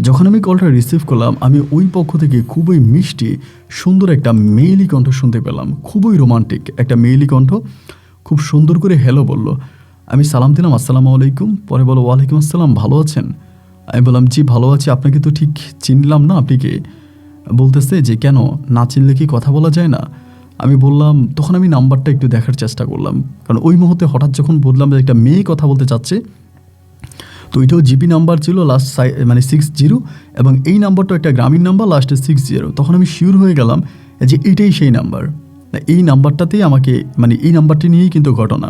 যখন আমি কলটা রিসিভ করলাম, আমি ওই পক্ষ থেকে খুবই মিষ্টি সুন্দর একটা মেইলি কণ্ঠ শুনতে পেলাম, খুবই রোমান্টিক একটা মেইলি কণ্ঠ, খুব সুন্দর করে হ্যালো বলল। আমি সালাম দিলাম, আসসালামু আলাইকুম। পরে বলো, ওয়ালাইকুম আসসালাম, ভালো আছেন? আমি বললাম, জি ভালো আছি, আপনাকে তো ঠিক চিনলাম না, আপনি কে? বলতেছে যে কেন, না চিনলে কি কথা বলা যায় না? আমি বললাম, তখন আমি নাম্বারটা একটু দেখার চেষ্টা করলাম, কারণ ওই মুহূর্তে হঠাৎ যখন বললাম যে একটা মেয়ে কথা বলতে চাচ্ছে, তো এটাও জিপি নাম্বার ছিল, লাস্ট মানে 60, এবং এই নাম্বারটা একটা গ্রামীণ নাম্বার, লাস্টে 60। তখন আমি শিওর হয়ে গেলাম যে এইটাই সেই নাম্বার, এই নাম্বারটাতেই আমাকে, মানে এই নাম্বারটি নিয়েই কিন্তু ঘটনা।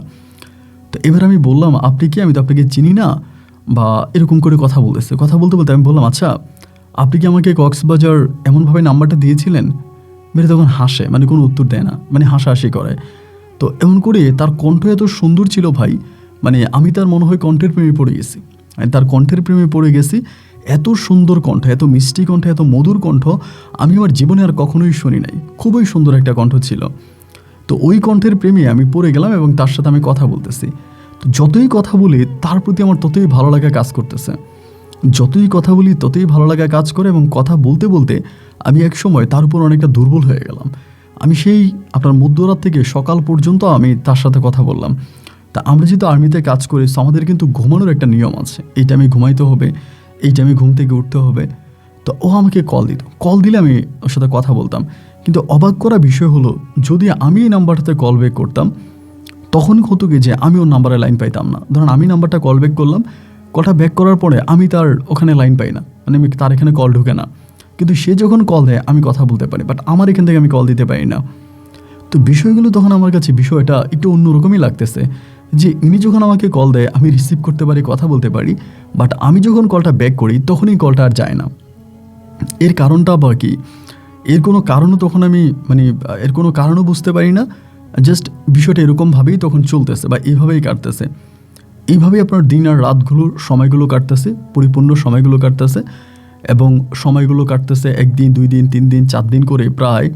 তো এবার আমি বললাম, আপনি কি, আমি তো আপনাকে চিনি না, বা এরকম করে কথা বলতেছে। কথা বলতে বলতে আমি বললাম, আচ্ছা আপনি কি আমাকে কক্সবাজার এমনভাবে নাম্বারটা দিয়েছিলেন? মেরে তখন হাসে, মানে কোনো উত্তর দেয় না, মানে হাসাহাসি করে। তো এমন করে তার কণ্ঠ এত সুন্দর ছিল ভাই, মানে আমি তার মনে হয় কণ্ঠের প্রেমে পড়ে গেছি, তার কণ্ঠের প্রেমে পড়ে গেছি। এত সুন্দর কণ্ঠ, এত মিষ্টি কণ্ঠ, এত মধুর কণ্ঠ আমি আমার জীবনে আর কখনোই শুনি নাই। খুবই সুন্দর একটা কণ্ঠ ছিল। তো ওই কণ্ঠের প্রেমে আমি পড়ে গেলাম এবং তার সাথে আমি কথা বলতেছি। তো যতই কথা বলি তার প্রতি আমার ততই ভালো লাগা কাজ করতেছে, যতই কথা বলি ততই ভালো লাগা কাজ করে, এবং কথা বলতে বলতে আমি এক সময় তার উপর অনেকটা দুর্বল হয়ে গেলাম। আমি সেই আপনার মধ্যরাত থেকে সকাল পর্যন্ত আমি তার সাথে কথা বললাম। তা আমরা যেহেতু আর্মিতে কাজ করি, তো আমাদের কিন্তু ঘুমানোর একটা নিয়ম আছে, এই টাইমে ঘুমাইতে হবে, এই টাইমে ঘুম থেকে উঠতে হবে। তো ও আমাকে কল দিত, কল দিলে আমি ওর সাথে কথা বলতাম। কিন্তু অবাক করা বিষয় হলো, যদি আমি এই নাম্বারটাতে কল ব্যাক করতাম, তখন হতো কি যে আমি ওর নাম্বারে লাইন পাইতাম না। ধরুন আমি নাম্বারটা কল ব্যাক করলাম, কলটা ব্যাক করার পরে আমি তার ওখানে লাইন পাই না, মানে আমি তার এখানে কল ঢুকে না। কিন্তু সে যখন কল দেয় আমি কথা বলতে পারি, বাট আমার এখান থেকে আমি কল দিতে পারি না। তো বিষয়গুলো তখন আমার কাছে বিষয়টা একটু অন্যরকমই লাগতেছে, যে ইনি যখন আমাকে কল দেয় আমি রিসিভ করতে পারি, কথা বলতে পারি, বাট আমি যখন কলটা ব্যাক করি তখনই কলটা আর যায় না। এর কারণটা বা কি, এর কোনো কারণও তখন আমি এর কোনো কারণও বুঝতে পারি না। জাস্ট বিষয়টা এরকমভাবেই তখন চলতেছে বা এইভাবেই কাটতেছে। এইভাবেই আপনার দিন আর রাতগুলোর সময়গুলো কাটতেছে, পরিপূর্ণ সময়গুলো কাটতেছে, এবং সময়গুলো কাটতেছে 1 দিন 2 দিন 3 দিন 4 দিন করে, প্রায়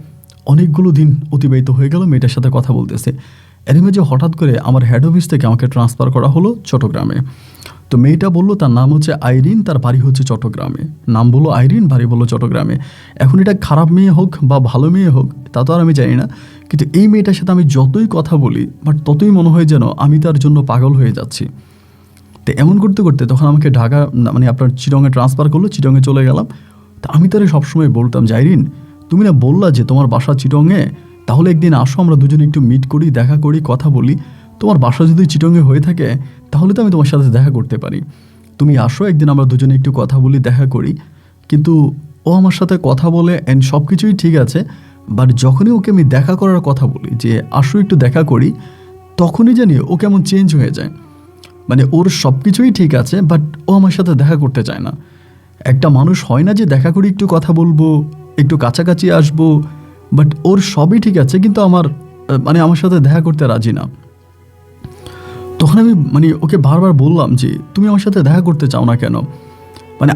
অনেকগুলো দিন অতিবাহিত হয়ে গেল মেয়েটার সাথে কথা বলতেছে। এর মাঝে হঠাৎ করে আমার হেড অফিস থেকে আমাকে ট্রান্সফার করা হলো চট্টগ্রামে। তো মেয়েটা বললো তার নাম হচ্ছে আইরিন, তার বাড়ি হচ্ছে চট্টগ্রামে। নাম বললো আইরিন, বাড়ি বললো চট্টগ্রামে। এখন এটা খারাপ মেয়ে হোক বা ভালো মেয়ে হোক তা তো আর আমি জানি না, কিন্তু এই মেয়েটার সাথে আমি যতই কথা বলি বাট ততই মনে হয় যেন আমি তার জন্য পাগল হয়ে যাচ্ছি। তো এমন করতে করতে তখন আমাকে ঢাকা আপনার চিটংয়ে ট্রান্সফার করলো, চিটংয়ে চলে গেলাম। তা আমি তারে সবসময় বলতাম যে, আইরিন তুমি না বললা যে তোমার বাসা চিটংয়ে, তাহলে একদিন আসো, আমরা দুজনে একটু মিট করি, দেখা করি, কথা বলি। তোমার বাসা যদি চিটংয়ে হয়ে থাকে তাহলে তো আমি তোমার সাথে দেখা করতে পারি, তুমি আসো একদিন, আমরা দুজনে একটু কথা বলি, দেখা করি। কিন্তু ও আমার সাথে কথা বলে অ্যান্ড সব কিছুই ঠিক আছে, বাট যখনই ওকে আমি দেখা করার কথা বলি যে আসো একটু দেখা করি, তখনই জানি ও কেমন চেঞ্জ হয়ে যায়। মানে ওর সব কিছুই ঠিক আছে, বাট ও আমার সাথে দেখা করতে চায় না। একটা মানুষ হয় না যে দেখা করি, একটু কথা বলবো, একটু কাছাকাছি আসবো, বাট ওর সবই ঠিক আছে কিন্তু আমার সাথে দেখা করতে রাজি না। তখন আমি ওকে বারবার বললাম যে তুমি আমার সাথে দেখা করতে চাও না কেন?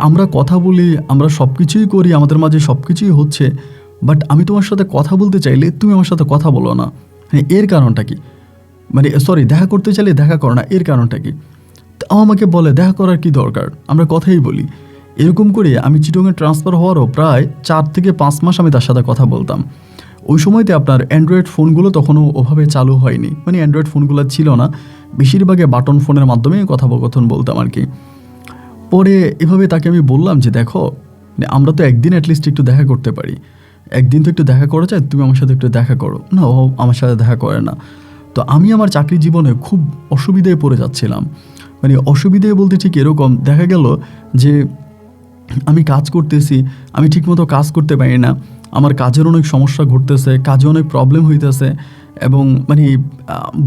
আমরা কথা বলি, আমরা সব কিছুই করি, আমাদের মাঝে সব কিছুই হচ্ছে, বাট আমি তোমার সাথে কথা বলতে চাইলে তুমি আমার সাথে কথা বলো না। এর কারণটা কি? দেখা করতে চাইলে দেখা করো না, এর কারণটা কি? তাও আমাকে বলে দেখা করার কি দরকার, আমরা কথাই বলি। এরকম করে আমি চিটংয়ে ট্রান্সফার হওয়ারও প্রায় 4 থেকে 5 মাস আমি তার সাথে কথা বলতাম। ওই সময়তে আপনার অ্যান্ড্রয়েড ফোনগুলো তখনও ওভাবে চালু হয়নি, অ্যান্ড্রয়েড ফোনগুলো ছিল না, বেশিরভাগে বাটন ফোনের মাধ্যমে কথোপকথন বলতাম আর কি। পরে এভাবে তাকে আমি বললাম যে দেখো, আমরা তো একদিন অ্যাটলিস্ট একটু দেখা করতে পারি, একদিন তো একটু দেখা করা যায়, তুমি আমার সাথে একটু দেখা করো না। ও আমার সাথে দেখা করে না। তো আমি আমার চাকরি জীবনে খুব অসুবিধায় পড়ে যাচ্ছিলাম। মানে অসুবিধায় বলতে ঠিক এরকম, দেখা গেল যে আমি কাজ করতেছি, আমি ঠিকমতো কাজ করতে পারি না, আমার কাজের অনেক সমস্যা ঘটতেছে, কাজে অনেক প্রবলেম হইতেছে, এবং মানে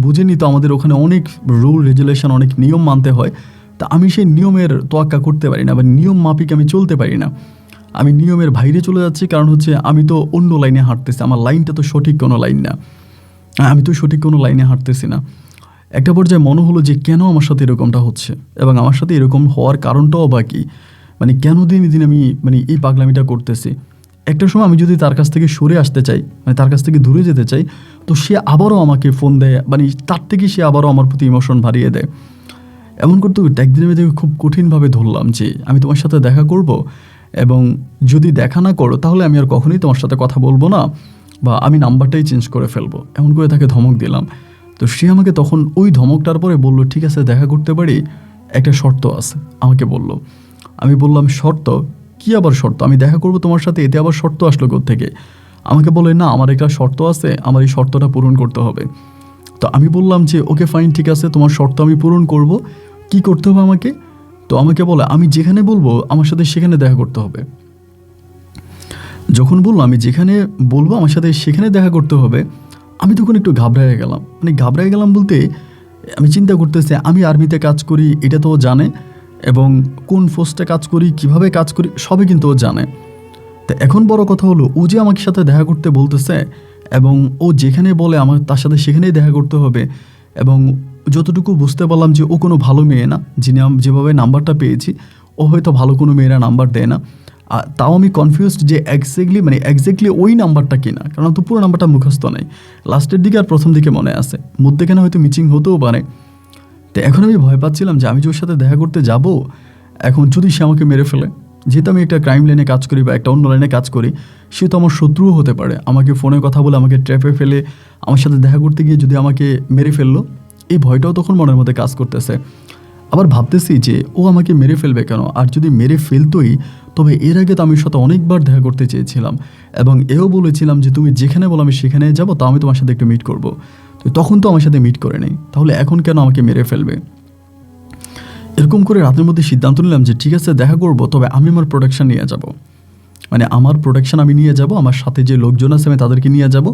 বুঝেনি তো আমাদের ওখানে অনেক রুল রেগুলেশন, অনেক নিয়ম মানতে হয়। তা আমি সেই নিয়মের তোয়াক্কা করতে পারি না, বা নিয়ম মাফিক আমি চলতে পারি না। আমি নিয়মের বাইরে চলে যাচ্ছি, কারণ হচ্ছে আমি তো অন্য লাইনে হাঁটতেছি, আমার লাইনটা তো সঠিক কোনো লাইন না, আমি তো সঠিক কোনো লাইনে হাঁটতেছি না। একটা পর্যায়ে মনে হলো যে কেন আমার সাথে এরকমটা হচ্ছে, এবং আমার সাথে এরকম হওয়ার কারণটাও বা কী, মানে কেন দিন দিন আমি মানে এই পাগলামিটা করতেছি। একটা সময় আমি যদি তার কাছ থেকে সরে আসতে চাই, মানে তার কাছ থেকে দূরে যেতে চাই, তো সে আবারও আমাকে ফোন দেয়, মানে তার থেকে সে আবারও আমার প্রতি ইমোশন বাড়িয়ে দেয়। এমন করতে একদিন আমি দেখে খুব কঠিনভাবে ধরলাম যে আমি তোমার সাথে দেখা করব, এবং যদি দেখা না করো তাহলে আমি আর কখনোই তোমার সাথে কথা বলবো না, বা আমি নাম্বারটাই চেঞ্জ করে ফেলবো, এমন করে তাকে ধমক দিলাম। তো সে আমাকে তখন ওই ধমকটার পরে বললো, ঠিক আছে দেখা করতে পারি, একটা শর্ত আছে, আমাকে বলল। আমি বললাম, শর্ত? কি আবার শর্ত? আমি দেখা করব তোমার সাথে, এতে আবার শর্ত আসলো কোত্থেকে? আমাকে বলে, না আমার একটা শর্ত আছে, আমার এই শর্তটা পূরণ করতে হবে। তো আমি বললাম যে ওকে ফাইন, ঠিক আছে, তোমার শর্ত আমি পূরণ করব, কি করতে হবে আমাকে? তো আমাকে বলে, আমি যেখানে বলবো আমার সাথে সেখানে দেখা করতে হবে। যখন বললো আমি যেখানে বলবো আমার সাথে সেখানে দেখা করতে হবে, আমি তখন একটু ঘাবড়ায় গেলাম। মানে ঘাবড়ায় গেলাম বলতে, আমি চিন্তা করতেছি আমি আর্মিতে কাজ করি, এটা তো ও জানে, এবং কোন পোস্টে কাজ করি, কিভাবে কাজ করি, সবই কিন্তু ও জানে। তো এখন বড় কথা হলো, ও যে আমার সাথে দেখা করতে বলতেছে, এবং ও যেখানে বলে আমার তার সাথে সেখানেই দেখা করতে হবে, এবং যতটুকু বুঝতে পারলাম যে ও কোনো ভালো মেয়ে না, যিনি যেভাবে নাম্বারটা পেয়েছি, ও হয়তো ভালো কোনো মেয়েরা নাম্বার দেয় না। তাও আমি কনফিউজড যে এক্স্যাক্টলি ওই নাম্বারটা কিনা, কারণ তো পুরো নাম্বারটা মুখস্থ নেই, লাস্টের দিকে আর প্রথম দিকে মনে আছে, মধ্যেখানে হয়তো মিচিং হতেও পারে। তো এখন আমি ভয় পাচ্ছিলাম যে আমি যে ওর সাথে দেখা করতে যাব, এখন যদি সে আমাকে মেরে ফেলে, যেহেতু আমি একটা ক্রাইম লাইনে কাজ করি বা একটা অন্য লাইনে কাজ করি, সে তো আমার শত্রুও হতে পারে, আমাকে ফোনে কথা বলে আমাকে ট্র্যাপে ফেলে আমার সাথে দেখা করতে গিয়ে যদি আমাকে মেরে ফেললো, এই ভয়টাও তখন মনের মধ্যে কাজ করতেছে। আবার ভাবতেছি যে ও আমাকে মেরে ফেলবে কেন, আর যদি মেরে ফেলতোই তবে এর আগে তো আমি ওর সাথে অনেকবার দেখা করতে চেয়েছিলাম, এবং এও বলেছিলাম যে তুমি যেখানে বলো আমি সেখানে যাবো, তা আমি তোমার সাথে একটু মিট করবো। তো তখন তো আমার সাথে মিট করে নেই, তাহলে এখন কেন আমাকে মেরে ফেলবে? এরকম করে রাতের মধ্যে সিদ্ধান্ত নিলাম যে ঠিক আছে দেখা করবো, তবে আমি আমার প্রোটেকশন নিয়ে যাব, মানে আমার প্রোটেকশন আমি নিয়ে যাব, আমার সাথে যে লোকজন আছে আমি তাদেরকে নিয়ে যাব,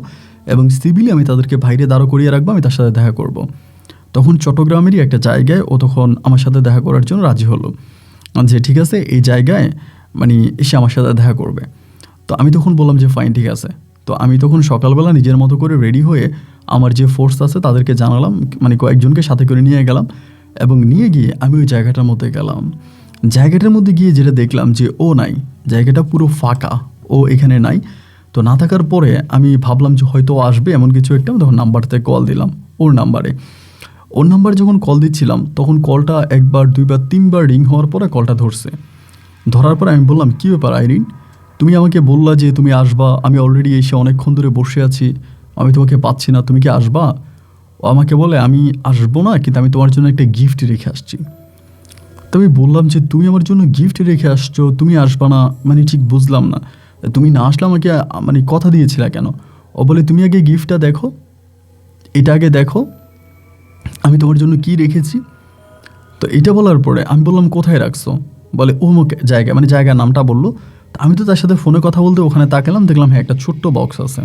এবং সিভিলি আমি তাদেরকে বাইরে দাঁড়ো করিয়ে রাখবো, আমি তার সাথে দেখা করব। তখন চট্টগ্রামেরই একটা জায়গায় ও তখন আমার সাথে দেখা করার জন্য রাজি হলো, যে ঠিক আছে এই জায়গায় মানে এসে আমার সাথে দেখা করবে। তো আমি তখন বললাম যে ফাইন, ঠিক আছে। তো আমি তখন সকালবেলা নিজের মতো করে রেডি হয়ে আমার যে ফোর্স আছে তাদেরকে জানালাম, মানে কয়েকজনকে সাথে করে নিয়ে গেলাম, এবং নিয়ে গিয়ে আমি ওই জায়গাটার মধ্যে গেলাম। জায়গাটার মধ্যে গিয়ে যেটা দেখলাম যে ও নাই, জায়গাটা পুরো ফাঁকা, ও এখানে নাই। তো না থাকার পরে আমি ভাবলাম যে হয়তো ও আসবে এমন কিছু একটা, তখন নাম্বারটাতে কল দিলাম, ওর নাম্বারে যখন কল দিচ্ছিলাম তখন কলটা একবার দুইবার তিনবার রিং হওয়ার পরে কলটা ধরছে। ধরার পরে আমি বললাম, কী ব্যাপার আইরিন, তুমি আমাকে বললা যে তুমি আসবা, আমি অলরেডি এসে অনেকক্ষণ ধরে বসে আছি, আমি তোমাকে পাচ্ছি না, তুমি কি আসবা? ও আমাকে বলে, আমি আসবো না, কিন্তু আমি তোমার জন্য একটা গিফট রেখে আসছি। তো আমি বললাম যে তুমি আমার জন্য গিফট রেখে আসছো, তুমি আসবা না মানে ঠিক বুঝলাম না, তুমি না আসলে আমাকে মানে কথা দিয়েছিলা কেন? ও বলে, তুমি আগে গিফটটা দেখো, এটা আগে দেখো আমি তোমার জন্য কি রেখেছি। তো এটা বলার পরে আমি বললাম, কোথায় রাখছো? বলে অমুক জায়গায়, মানে জায়গার নামটা বললো। তো আমি তো তার সাথে ফোনে কথা বলতে ওখানে তাকালাম, দেখলাম হ্যাঁ একটা ছোট্ট বক্স আছে।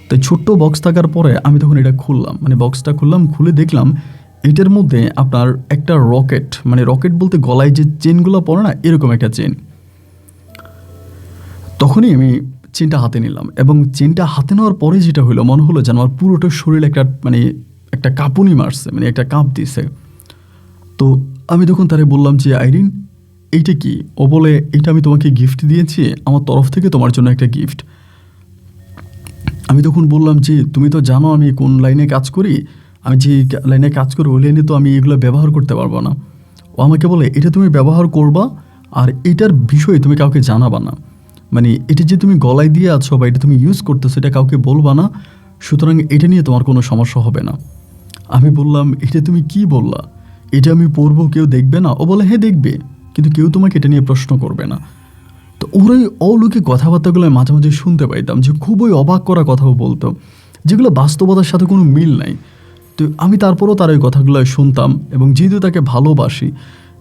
তো ছোট্ট বক্স থাকার পরে আমি তখন এটা খুললাম, মানে বক্সটা খুললাম, খুলে দেখলাম এটার মধ্যে আপনার একটা রকেট, মানে রকেট বলতে গলায় যে চেনগুলো পড়ে না, এরকম একটা চেন। তখনই আমি চেনটা হাতে নিলাম, এবং চেনটা হাতে নেওয়ার পরে যেটা হলো, মনে হলো যেন আমার পুরোটা শরীর একটা মানে একটা কাঁপুনি মারছে, মানে একটা কাঁপ দিছে। তো আমি তখন তারে বললাম যে আইরিন এইটা কি? ও বলে, এটা আমি তোমাকে গিফট দিয়েছি, আমার তরফ থেকে তোমার জন্য একটা গিফট। আমি তখন বললাম যে তুমি তো জানো আমি কোন লাইনে কাজ করি, আমি যে লাইনে কাজ করি ওই লাইনে তো আমি এগুলো ব্যবহার করতে পারবো না। ও আমাকে বলে, এটা তুমি ব্যবহার করবা, আর এটার বিষয়ে তুমি কাউকে জানাবা না, মানে এটা যে তুমি গলায় দিয়ে আছো বা এটা তুমি ইউজ করতেছো এটা কাউকে বলবা না, সুতরাং এটা নিয়ে তোমার কোনো সমস্যা হবে না। আমি বললাম, এটা তুমি কি বললা? এটা আমি পরবো, কেউ দেখবে না? ও বলে, হ্যাঁ দেখবে, কিন্তু কেউ তোমাকে এটা নিয়ে প্রশ্ন করবে না। তো ওর ওই অলৌকিক কথাবার্তাগুলো মাঝে মাঝে শুনতে পাইতাম, যে খুবই অবাক করা কথাও বলতো, যেগুলো বাস্তবতার সাথে কোনো মিল নাই। তো আমি তারপরও তার ওই কথাগুলো শুনতাম, এবং যেহেতু তাকে ভালোবাসি,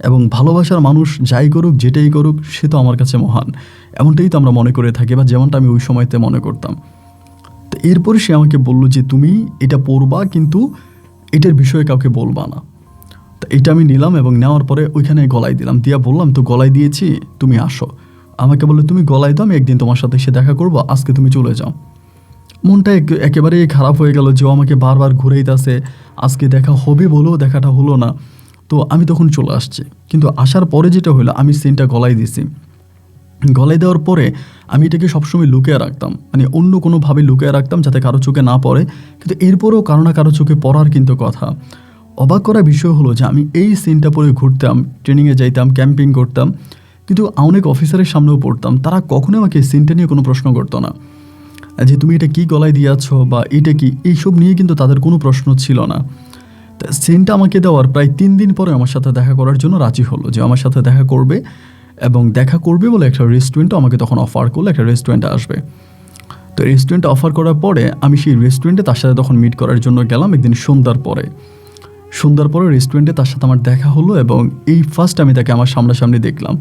এবং ভালোবাসার মানুষ যাই করুক যেটাই করুক সে তো আমার কাছে মহান, এমনটাই তো আমরা মনে করে থাকি, বা যেমনটা আমি ওই সময়তে মনে করতাম। তো এরপরে সে আমাকে বলল যে তুমি এটা পড়বা, কিন্তু এটার বিষয়ে কাউকে বলবা না। তো এটা আমি নিলাম, এবং নেওয়ার পরে ওইখানে গলায় দিলাম, দিয়া বললাম তো গলায় দিয়েছি, তুমি আসো। আমাকে বললো তুমি গলায় দাও, আমি একদিন তোমার সাথে এসে দেখা করবো, আজকে তুমি চলে যাও। মনটা একেবারেই খারাপ হয়ে গেল যে ও আমাকে বারবার ঘুরাইতেছে, আজকে দেখা হবে বলেও দেখাটা হলো না। তো আমি তখন চলে আসছি, কিন্তু আসার পরে যেটা হলো, আমি সিনটা গলায় দিছি। গলায় দেওয়ার পরে আমি এটাকে সবসময় লুকিয়ে রাখতাম, মানে অন্য কোনোভাবে লুকিয়ে রাখতাম যাতে কারো চোখে না পড়ে, কিন্তু এরপরেও কারো না কারো চোখে পড়ার কিন্তু কথা। অবাক করা বিষয় হলো যে আমি এই সিনটা পরে ঘুরতাম, ট্রেনিংয়ে যাইতাম, ক্যাম্পিং করতাম, কিন্তু অনেক অফিসারের সামনেও পড়তাম, তারা কখনোই আমাকে সিনটা নিয়ে কোনো প্রশ্ন করতো না, যে তুমি এটা কি গলায় দিয়েছ বা এটা কি, এইসব নিয়ে কিন্তু তাদের কোনো প্রশ্ন ছিল না। তা সিনটা আমাকে দেওয়ার প্রায় 3 দিন পরে আমার সাথে দেখা করার জন্য রাজি হলো, যে আমার সাথে দেখা করবে, এবং দেখা করবে বলে একটা রেস্টুরেন্টও আমাকে তখন অফার করলো, একটা রেস্টুরেন্টে আসবে। তো রেস্টুরেন্টে অফার করার পরে আমি সেই রেস্টুরেন্টে তার সাথে তখন মিট করার জন্য গেলাম একদিন সন্ধ্যার পরে রেস্টুরেন্টে তার সাথে আমার দেখা হলো, এবং এই ফার্স্ট আমি তাকে আমার সামনাসামনি দেখলাম।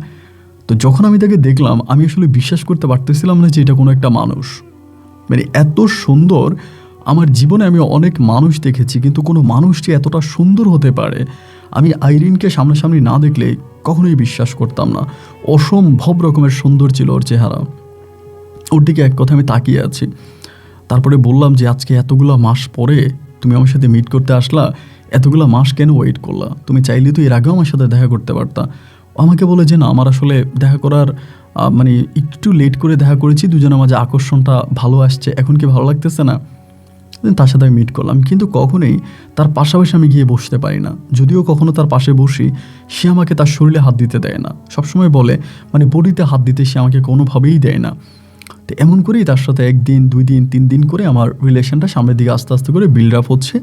তো যখন আমি তাকে দেখলাম, আমি আসলে বিশ্বাস করতে পারতেছিলাম না যে এটা কোনো একটা মানুষ, মানে এত সুন্দর। আমার জীবনে আমি অনেক মানুষ দেখেছি, কিন্তু কোনো মানুষ যে এতটা সুন্দর হতে পারে, আমি আইরিনকে সামনাসামনি না দেখলে কখনোই বিশ্বাস করতাম না। অসম্ভব রকমের সুন্দর ছিল ওর চেহারা। ওর দিকে এক কথা আমি তাকিয়ে আছি, তারপরে বললাম যে আজকে এতগুলো মাস পরে তুমি আমার সাথে মিট করতে আসলা, এতগুলো মাস কেন ওয়েট করলা? তুমি চাইলে তো এর আগেও আমার সাথে দেখা করতে পারতা। ও আমাকে বলে যে না, আমার আসলে দেখা করার মানে একটু লেট করে দেখা করেছি, দুজনের মাঝে আকর্ষণটা ভালো আসছে, এখন কি ভালো লাগতেছে না? তার সাথে আমি মিট করলাম, কিন্তু কখনোই তার পাশাপাশি আমি গিয়ে বসতে পারি না। যদিও কখনো তার পাশে বসি, সে আমাকে তার শরীরে হাত দিতে দেয় না, সবসময় বলে মানে বডিতে হাত দিতে সে আমাকে কোনোভাবেই দেয় না। তো এমন করেই তার সাথে 1 দিন 2 দিন 3 দিন করে আমার রিলেশনটা সামনের দিকে আস্তে আস্তে করে বিল্ড আপ হচ্ছে,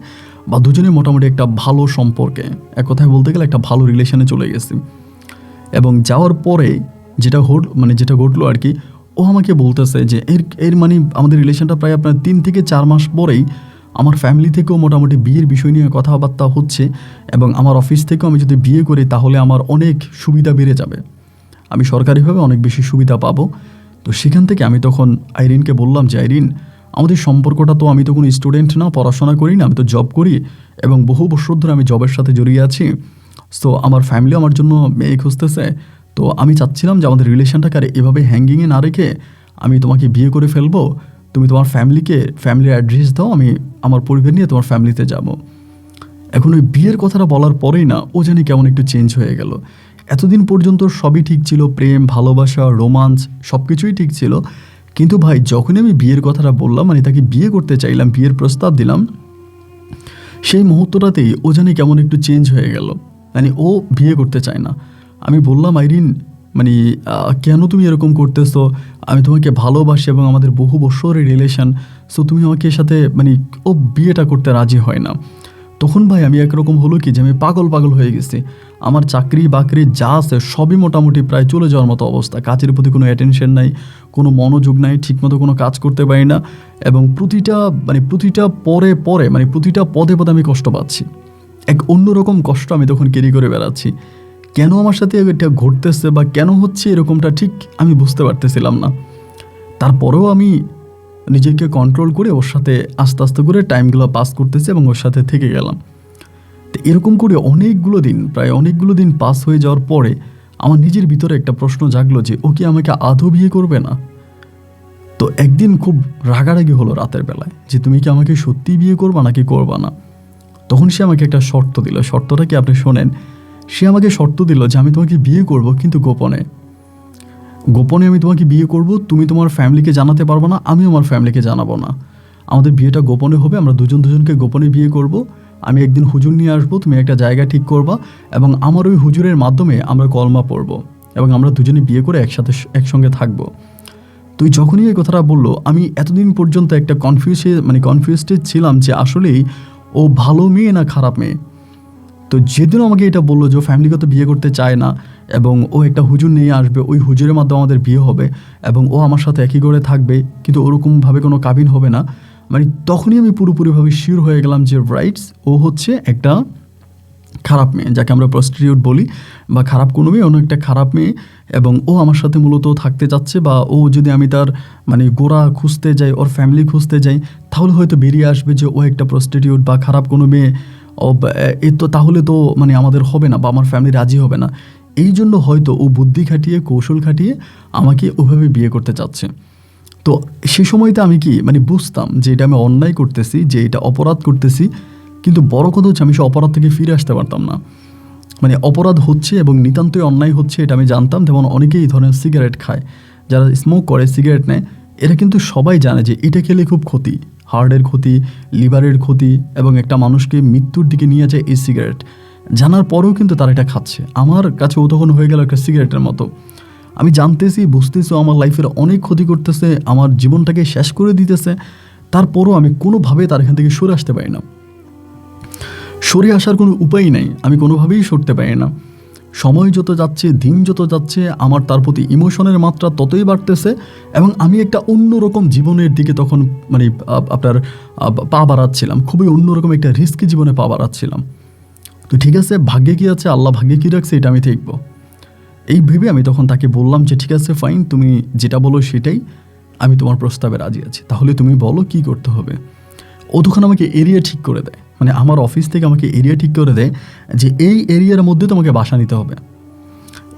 বা দুজনে মোটামুটি একটা ভালো সম্পর্কে, এক কথায় বলতে গেলে একটা ভালো রিলেশনে চলে গেছি। এবং যাওয়ার পরে যেটা ঘটলো আর কি, ও আমাকে বলতেছে যে এর মানে আমাদের রিলেশনটা প্রায় আপনার 3 থেকে 4 মাস পরেই আমার ফ্যামিলি থেকেও মোটামুটি বিয়ের বিষয় নিয়ে কথাবার্তা হচ্ছে, এবং আমার অফিস থেকেও আমি যদি বিয়ে করি তাহলে আমার অনেক সুবিধা বেড়ে যাবে, আমি সরকারিভাবে অনেক বেশি সুবিধা পাবো। তো সেখান থেকে আমি তখন আইরিনকে বললাম যে আইরিন, আমাদের সম্পর্কটা তো, আমি তো কোনো স্টুডেন্ট না, পড়াশোনা করি না, আমি তো জব করি, এবং বহু বছর ধরে আমি জবের সাথে জড়িয়ে আছি। সো আমার ফ্যামিলিও আমার জন্য মেয়ে খুঁজতেছে। তো আমি চাচ্ছিলাম যে আমাদের রিলেশনটাকে আর এভাবে হ্যাঙ্গিংয়ে না রেখে আমি তোমাকে বিয়ে করে ফেলবো, তুমি তোমার ফ্যামিলির অ্যাড্রেস দাও, আমি আমার পরিবার নিয়ে তোমার ফ্যামিলিতে যাব। এখন ওই বিয়ের কথাটা বলার পরেই না, ও জানি কেমন একটু চেঞ্জ হয়ে গেল। এতদিন পর্যন্ত সবই ঠিক ছিল, প্রেম, ভালোবাসা, রোমান্স সব কিছুই ঠিক ছিল, কিন্তু ভাই যখনই আমি বিয়ের কথাটা বললাম, মানে তাকে বিয়ে করতে চাইলাম, বিয়ের প্রস্তাব দিলাম, সেই মুহূর্তটাতেই ও জানি কেমন একটু চেঞ্জ হয়ে গেল, মানে ও বিয়ে করতে চায় না। আমি বললাম আইরিন, মানে কেন তুমি এরকম করতেছো? আমি তোমাকে ভালোবাসি এবং আমাদের বহু বছরের রিলেশন, সো তুমি আমাকে সাথে মানে, ও বিয়েটা করতে রাজি হয় না। তখন ভাই আমি একরকম হলো কি যে আমি পাগল হয়ে গেছি। আমার চাকরি বাকরি যা আছে সবই মোটামুটি প্রায় চলে যাওয়ার মতো অবস্থা, কাজের প্রতি কোনো অ্যাটেনশন নাই, কোনো মনোযোগ নাই, ঠিকমতো কোনো কাজ করতে পারি না, এবং প্রতিটা পদে পদে আমি কষ্ট পাচ্ছি। এক অন্যরকম কষ্ট আমি তখন ক্যারি করে বেড়াচ্ছি। কেন আমার সাথে এটা ঘটতেছে বা কেন হচ্ছে এরকমটা, ঠিক আমি বুঝতে পারতেছিলাম না। তারপরেও আমি নিজেকে কন্ট্রোল করে ওর সাথে আস্তে আস্তে করে টাইমগুলো পাস করতেছি এবং ওর সাথে থেকে গেলাম। তো এরকম করে প্রায় অনেকগুলো দিন পাস হয়ে যাওয়ার পরে আমার নিজের ভিতরে একটা প্রশ্ন জাগলো যে ও কি আমাকে আদৌ বিয়ে করবে না? তো একদিন খুব রাগারাগি হলো রাতের বেলায় যে তুমি কি আমাকে সত্যিই বিয়ে করবা নাকি করবা না। তখন সে আমাকে একটা শর্ত দিল, শর্তটা কি আপনি শোনেন। সে আমাকে শর্ত দিল যে আমি তোমাকে বিয়ে করব, কিন্তু গোপনে আমি তোমাকে বিয়ে করব, তুমি তোমার ফ্যামিলিকে জানাতে পারবো না, আমিও আমার ফ্যামিলিকে জানাবো না, আমাদের বিয়েটা গোপনে হবে, আমরা দুজনকে গোপনে বিয়ে করব। আমি একদিন হুজুর নিয়ে আসবো, তুমি একটা জায়গা ঠিক করবা, এবং আমার ওই হুজুরের মাধ্যমে আমরা কলমা পড়ব, এবং আমরা দুজনে বিয়ে করে একসঙ্গে থাকবো। তুই যখনই এই কথাটা বললো, আমি এতদিন পর্যন্ত একটা কনফিউজড ছিলাম যে আসলেই ও ভালো মেয়ে না খারাপ মেয়ে। তো যেদিন আমাকে এটা বললো যে ও ফ্যামিলিগত বিয়ে করতে চায় না, এবং ও একটা হুজুর নিয়ে আসবে, ওই হুজুরের মাধ্যমে আমাদের বিয়ে হবে এবং ও আমার সাথে একই ঘরে থাকবে, কিন্তু ওরকমভাবে কোনো কাবিন হবে না। মানে তখনই আমি পুরোপুরিভাবে শিওর হয়ে গেলাম যে রাইটস, ও হচ্ছে একটা খারাপ মেয়ে, যাকে আমরা প্রস্টিটিউট বলি, বা খারাপ কোনো মেয়ে, অন্য একটা খারাপ মেয়ে। এবং ও আমার সাথে মূলত থাকতে চাচ্ছে, বা ও যদি আমি তার মানে গোড়া খুঁজতে যাই, ওর ফ্যামিলি খুঁজতে যাই, তাহলে হয়তো বেরিয়ে আসবে যে ও একটা প্রস্টিটিউট বা খারাপ কোনো মেয়ে। এ তো তাহলে তো মানে আমাদের হবে না, বা আমার ফ্যামিলি রাজি হবে না। এই জন্য হয়তো ও বুদ্ধি খাটিয়ে, কৌশল খাটিয়ে আমাকে ওভাবে বিয়ে করতে চাচ্ছে। তো সে সময়তে আমি কি মানে বুঝতাম যে এটা আমি অন্যায় করতেছি, যে এটা অপরাধ করতেছি, কিন্তু বড় কথা হচ্ছে আমি সে অপরাধ থেকে ফিরে আসতে পারতাম না। মানে অপরাধ হচ্ছে এবং নিতান্তই অন্যায় হচ্ছে এটা আমি জানতাম। যেমন অনেকেই এই ধরনের সিগারেট খায়, যারা স্মোক করে, সিগারেট নেয়, এরা কিন্তু সবাই জানে যে এটা খেলে খুব ক্ষতি, হার্টের ক্ষতি, লিভারের ক্ষতি, এবং একটা মানুষকে মৃত্যুর দিকে নিয়ে যায় এই সিগারেট। জানার পরেও কিন্তু তারা এটা খাচ্ছে। আমার কাছে ও তখন হয়ে গেল একটা সিগারেটের মতো। আমি জানতেছি, বুঝতেছি আমার লাইফের অনেক ক্ষতি করতেছে, আমার জীবনটাকে শেষ করে দিতেছে, তারপরও আমি কোনোভাবে তার এখান থেকে সরে আসতে পারি না। সরে আসার কোনো উপায় নাই, আমি কোনোভাবেই সরতে পারি না। সময় যত যাচ্ছে, দিন যত যাচ্ছে, আমার তার প্রতি ইমোশনের মাত্রা ততই বাড়তেছে, এবং আমি একটা অন্যরকম জীবনের দিকে তখন মানে আপনার পা বাড়াচ্ছিলাম, খুবই অন্যরকম একটা রিস্কি জীবনে পা বাড়াচ্ছিলাম। তো ঠিক আছে, ভাগ্যে কী আছে, আল্লাহ ভাগ্যে কী রাখছে, এটা আমি দেখব। এই ভেবে আমি তখন তাকে বললাম যে ঠিক আছে ফাইন, তুমি যেটা বলো সেটাই, আমি তোমার প্রস্তাবে রাজি আছি, তাহলে তুমি বলো কি করতে হবে। ও তখন আমাকে এরিয়া ঠিক করে দেয়, মানে আমার অফিস থেকে আমাকে এরিয়া ঠিক করে দেয় যে এই এরিয়ার মধ্যে তোমাকে বাসা নিতে হবে,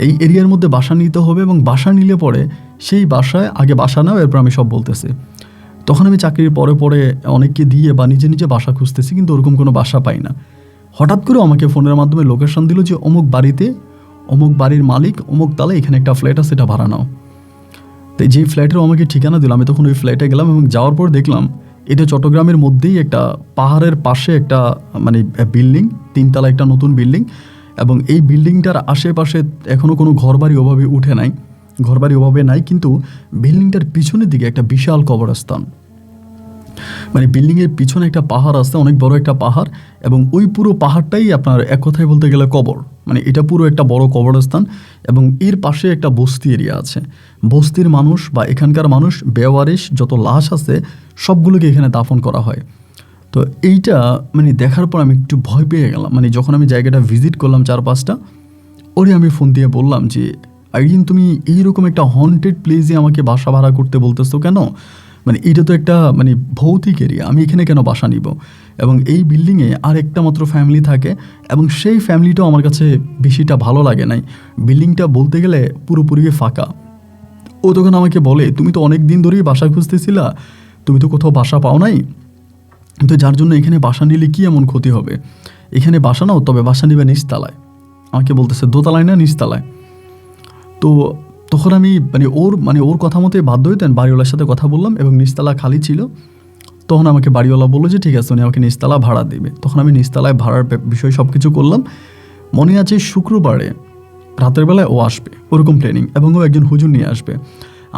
এই এরিয়ার মধ্যে বাসা নিতে হবে, এবং বাসা নিলে পরে সেই বাসায় আগে বাসা নাও, এরপর আমি সব বলতেছি। তখন আমি চাকরির পরে পরে অনেককে দিয়ে বা নিজে নিজে বাসা খুঁজতেছি, কিন্তু ওরকম কোনো বাসা পাই না। হঠাৎ করে আমাকে ফোনের মাধ্যমে লোকেশন দিল যে অমুক বাড়িতে, অমুক বাড়ির মালিক অমুক তালে, এখানে একটা ফ্ল্যাট আছে, এটা ভাড়া নাও। তো যেই ফ্ল্যাটেরও আমাকে ঠিকানা দিল, আমি তখন ওই ফ্ল্যাটে গেলাম, এবং যাওয়ার পর দেখলাম এটা চট্টগ্রামের মধ্যেই একটা পাহাড়ের পাশে একটা মানে বিল্ডিং, 3 তলা একটা নতুন বিল্ডিং, এবং এই বিল্ডিংটার আশেপাশে এখনও কোনো ঘরবাড়ি ওভাবে উঠে নাই, ঘরবাড়ি ওভাবে নাই, কিন্তু বিল্ডিংটার পিছনের দিকে একটা বিশাল কবরস্থান। মানে বিল্ডিংয়ের পিছনে একটা পাহাড় আছে, অনেক বড় একটা পাহাড়, এবং ওই পুরো পাহাড়টাই আপনার এক কথায় বলতে গেলে কবর। মানে এটা পুরো একটা বড় কবরস্থান, এবং এর পাশে একটা বস্তি এরিয়া আছে। বস্তির মানুষ বা এখানকার মানুষ বেওয়ারিশ যত লাশ আছে সবগুলোকে এখানে দাফন করা হয়। তো এইটা মানে দেখার পর আমি একটু ভয় পেয়ে গেলাম। মানে যখন আমি জায়গাটা ভিজিট করলাম 4-5টা, ওরে আমি ফোন দিয়ে বললাম যে আইরিন, তুমি এইরকম একটা হন্টেড প্লেসে আমাকে বাসা ভাড়া করতে বলতেছো কেন? মানে এটা তো একটা মানে ভৌতিক এরিয়া, আমি এখানে কেন বাসা নিব? এবং এই বিল্ডিংয়ে আর একটা মাত্র ফ্যামিলি থাকে, এবং সেই ফ্যামিলিটাও আমার কাছে বেশিটা ভালো লাগে নাই। বিল্ডিংটা বলতে গেলে পুরোপুরি ফাঁকা। ও তখন আমাকে বলে, তুমি তো অনেক দিন ধরেই বাসা খুঁজতেছিলা, তুমি তো কোথাও বাসা পাও নাই, তো যার জন্য এখানে বাসা নিলে কি এমন ক্ষতি হবে? এখানে বাসা নাও, তবে বাসা নিবে নিচতলায়। আমাকে বলতেছে দোতলায় না নিচতলায়। তো তখন আমি ওর কথা মতো বাধ্য হইতেন বাড়িওয়ালার সাথে কথা বললাম, এবং নিচতলা খালি ছিল। তখন আমাকে বাড়িওয়ালা বললো যে ঠিক আছে, উনি আমাকে নিচতলা ভাড়া দেবে। তখন আমি নিচতলায় ভাড়ার বিষয়ে সব কিছু করলাম। মনে আছে শুক্রবারে রাতের বেলায় ও আসবে, ওরকম প্ল্যানিং, এবং ও একজন হুজুর নিয়ে আসবে।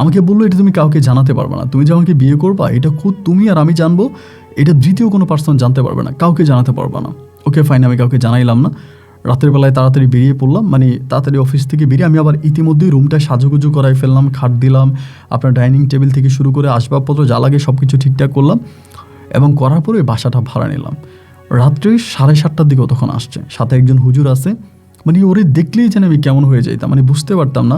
আমাকে বললো এটা তুমি কাউকে জানাতে পারবে না, তুমি যে আমাকে বিয়ে করবা এটা খুদ তুমি আর আমি জানবো, এটা দ্বিতীয় কোনো পার্সন জানতে পারবে না, কাউকে জানাতে পারবে না। ওকে ফাইন, আমি কাউকে জানাইলাম না। রাতের বেলায় তাড়াতাড়ি বেরিয়ে পড়লাম, মানে তাড়াতাড়ি অফিস থেকে বেরিয়ে আমি আবার ইতিমধ্যেই রুমটা সাজুগুজু করাই ফেললাম, খাট দিলাম, আপনার ডাইনিং টেবিল থেকে শুরু করে আসবাবপত্র যা লাগে সব কিছু ঠিকঠাক করলাম, এবং করার পরে বাসাটা ভাড়া নিলাম। রাত্রে 7:30টার দিকেও তখন আসছে, সাথে একজন হুজুর আছে। মানে ওরে দেখলেই যেন আমি কেমন হয়ে যাইতাম, মানে বুঝতে পারতাম না,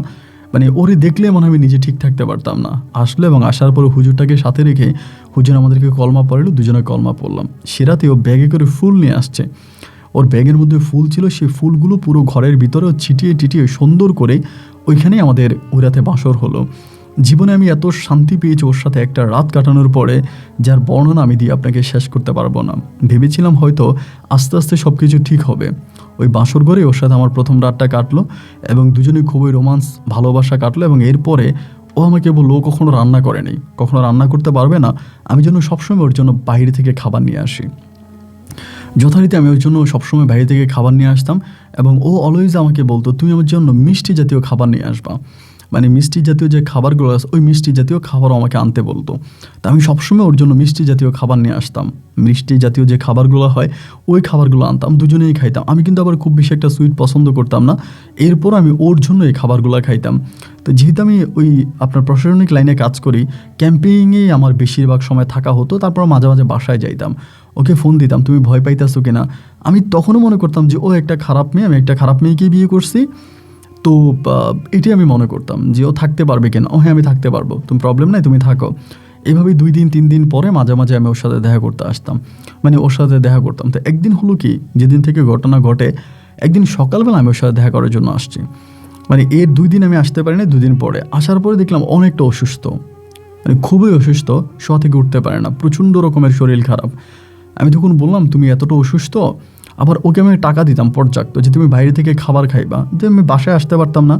মানে ওরে দেখলে মনে আমি নিজে ঠিক থাকতে পারতাম না। আসলো, এবং আসার পরে হুজুরটাকে সাথে রেখে হুজুর আমাদেরকে কলমা পড়ালো, দুজনে কলমা পড়লাম। সেরাতে ও ব্যাগে করে ফুল নিয়ে আসছে, ওর ব্যাগের মধ্যে ফুল ছিল, সেই ফুলগুলো পুরো ঘরের ভিতরে ছিটিয়ে টিটিয়ে সুন্দর করে ওইখানেই আমাদের ওই রাতে বাসর হলো। জীবনে আমি এত শান্তি পেয়েছি ওর সাথে একটা রাত কাটানোর পরে, যার বর্ণনা আমি দিয়ে আপনাকে শেষ করতে পারবো না। ভেবেছিলাম হয়তো আস্তে আস্তে সব কিছু ঠিক হবে। ওই বাসর ঘরে ওর সাথে আমার প্রথম রাতটা কাটলো, এবং দুজনেই খুবই রোমান্স ভালোবাসা কাটলো। এবং এরপরে ও আমাকে বললো ও কখনো রান্না করেনি, কখনো রান্না করতে পারবে না, আমি যেন সবসময় ওর জন্য বাইরে থেকে খাবার নিয়ে আসি। যথারীতি আমি ওর জন্য সবসময় বাইরে থেকে খাবার নিয়ে আসতাম, এবং ও অলওয়েজ আমাকে বলতো তুমি আমার জন্য মিষ্টি জাতীয় খাবার নিয়ে আসবা। মানে মিষ্টি জাতীয় যে খাবারগুলো আছে ওই মিষ্টি জাতীয় খাবারও আমাকে আনতে বলতো। তা আমি সবসময় ওর জন্য মিষ্টি জাতীয় খাবার নিয়ে আসতাম। মিষ্টি জাতীয় যে খাবারগুলো হয় ওই খাবারগুলো আনতাম, দুজনেই খাইতাম। আমি কিন্তু আবার খুব বেশি একটা সুইট পছন্দ করতাম না, এরপর আমি ওর জন্য এই খাবারগুলো খাইতাম। তো যেহেতু আমি ওই আপনার প্রশাসনিক লাইনে কাজ করি, ক্যাম্পিংয়েই আমার বেশিরভাগ সময় থাকা হতো, তারপর মাঝে মাঝে বাসায় যাইতাম, ওকে ফোন দিতাম তুমি ভয় পাইতেছো কিনা। আমি তখনও মনে করতাম যে ও একটা খারাপ মেয়ে, আমি একটা খারাপ মেয়েকেই বিয়ে করছি। তো এটাই আমি মনে করতাম যে ও থাকতে পারবে কিনা। ও হ্যাঁ আমি থাকতে পারবো, তুমি প্রবলেম নাই, তুমি থাকো। এভাবেই 2 দিন 3 দিন পরে মাঝে মাঝে আমি ওর সাথে দেখা করতে আসতাম, মানে ওর সাথে দেখা করতাম। তো একদিন হলো কি, যেদিন থেকে ঘটনা ঘটে, একদিন সকালবেলা আমি ওর সাথে দেখা করার জন্য আসছি। মানে এর 2 দিন আমি আসতে পারিনি, 2 দিন পরে আসার পরে দেখলাম অনেকটা অসুস্থ, মানে খুবই অসুস্থ, শোয়া থেকে উঠতে পারে না, প্রচণ্ড রকমের শরীর খারাপ। আমি তখন বললাম তুমি এতটা অসুস্থ, আবার ওকে আমি টাকা দিতাম পর্যাপ্ত যে তুমি বাইরে থেকে খাবার খাইবা, যে আমি বাসায় আসতে পারতাম না।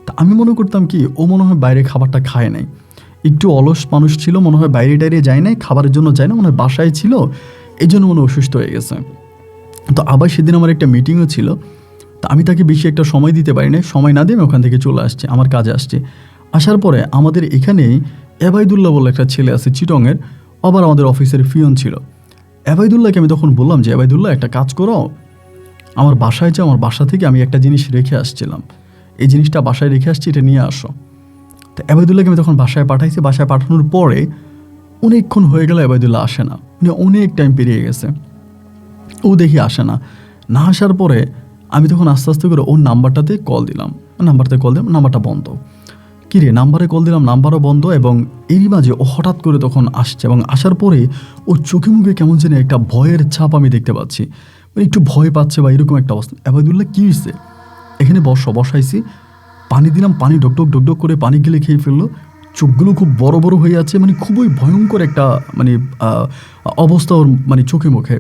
তা আমি মনে করতাম কি ও মনে হয় বাইরে খাবারটা খায় নাই, একটু অলস মানুষ ছিল, মনে হয় বাইরে টাইরে যায় নাই, খাবারের জন্য যায় না, মনে হয় বাসায় ছিল, এই জন্য মনে হয় অসুস্থ হয়ে গেছে। তো আবার সেদিন আমার একটা মিটিংও ছিল, তা আমি তাকে বেশি একটা সময় দিতে পারি না, সময় না দিয়ে আমি ওখান থেকে চলে আসছি, আমার কাজে আসছি। আসার পরে আমাদের এখানেই এবাইদুল্লাহ বলে একটা ছেলে আছে চিটংয়ের, আবার আমাদের অফিসের পিয়ন ছিল। এবাইদুল্লাহকে আমি তখন বললাম যে এবাইদুল্লাহ একটা কাজ করো, আমার বাসায় যাও, আমার বাসা থেকে আমি একটা জিনিস রেখে আসছিলাম, এই জিনিসটা বাসায় রেখে আসছি, এটা নিয়ে আসো। তো এবাইদুল্লাহকে আমি তখন বাসায় পাঠাইছি। বাসায় পাঠানোর পরে অনেকক্ষণ হয়ে গেল, এবাইদুল্লাহ আসে না, মানে অনেক টাইম পেরিয়ে গেছে, ও দেখি আসে না। না আসার পরে আমি তখন আস্তে আস্তে করে ওর নাম্বারটাতে কল দিলাম, নাম্বারটা বন্ধ। কী রে, নাম্বারে কল দিলাম, নাম্বারও বন্ধ। এবং এরই মাঝে ও হঠাৎ করে তখন আসছে, এবং আসার পরে ওর চোখে মুখে কেমন যেন একটা ভয়ের ছাপ আমি দেখতে পাচ্ছি, মানে একটু ভয় পাচ্ছে বা এরকম একটা অবস্থা। এবাইদুল্লাহ কী হয়েছে, এখানে বসাইছি, পানি দিলাম, পানি ডকডক করে পানি গেলে খেয়ে ফেললো, চোখগুলো খুব বড় বড় হয়ে আছে, মানে খুবই ভয়ঙ্কর একটা মানে অবস্থা ওর মানে চোখে মুখে।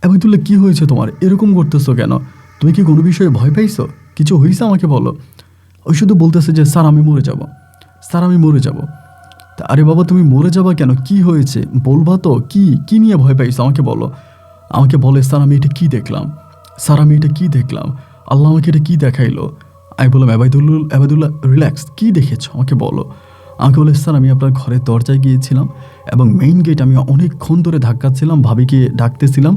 এবাইদুল্লাহ কী হয়েছে তোমার, এরকম করতেছো কেন, তুমি কি কোনো বিষয়ে ভয় পাইছো, কিছু হয়েছে আমাকে বলো। ওই শুধু বলতেছে যে স্যার আমি মরে যাব, স্যার আমি মরে যাব। তা আরে বাবা তুমি মরে যাবা কেন, কি হয়েছে বলবা তো, কি নিয়ে ভয় পাইছো আমাকে বলো। আমাকে বলে স্যার আমি এটা কী দেখলাম, স্যার আমি এটা কী দেখলাম, আল্লাহ আমাকে এটা কী দেখাইলো। আমি বললাম এবাইদুল্লাহ রিল্যাক্স, কী দেখেছো আমাকে বলো। আমাকে বলে স্যার আমি আপনার ঘরের দরজায় গিয়েছিলাম, এবং মেইন গেট আমি অনেকক্ষণ ধরে ধাক্কাচ্ছিলাম, ভাবিকে ডাকতেছিলাম,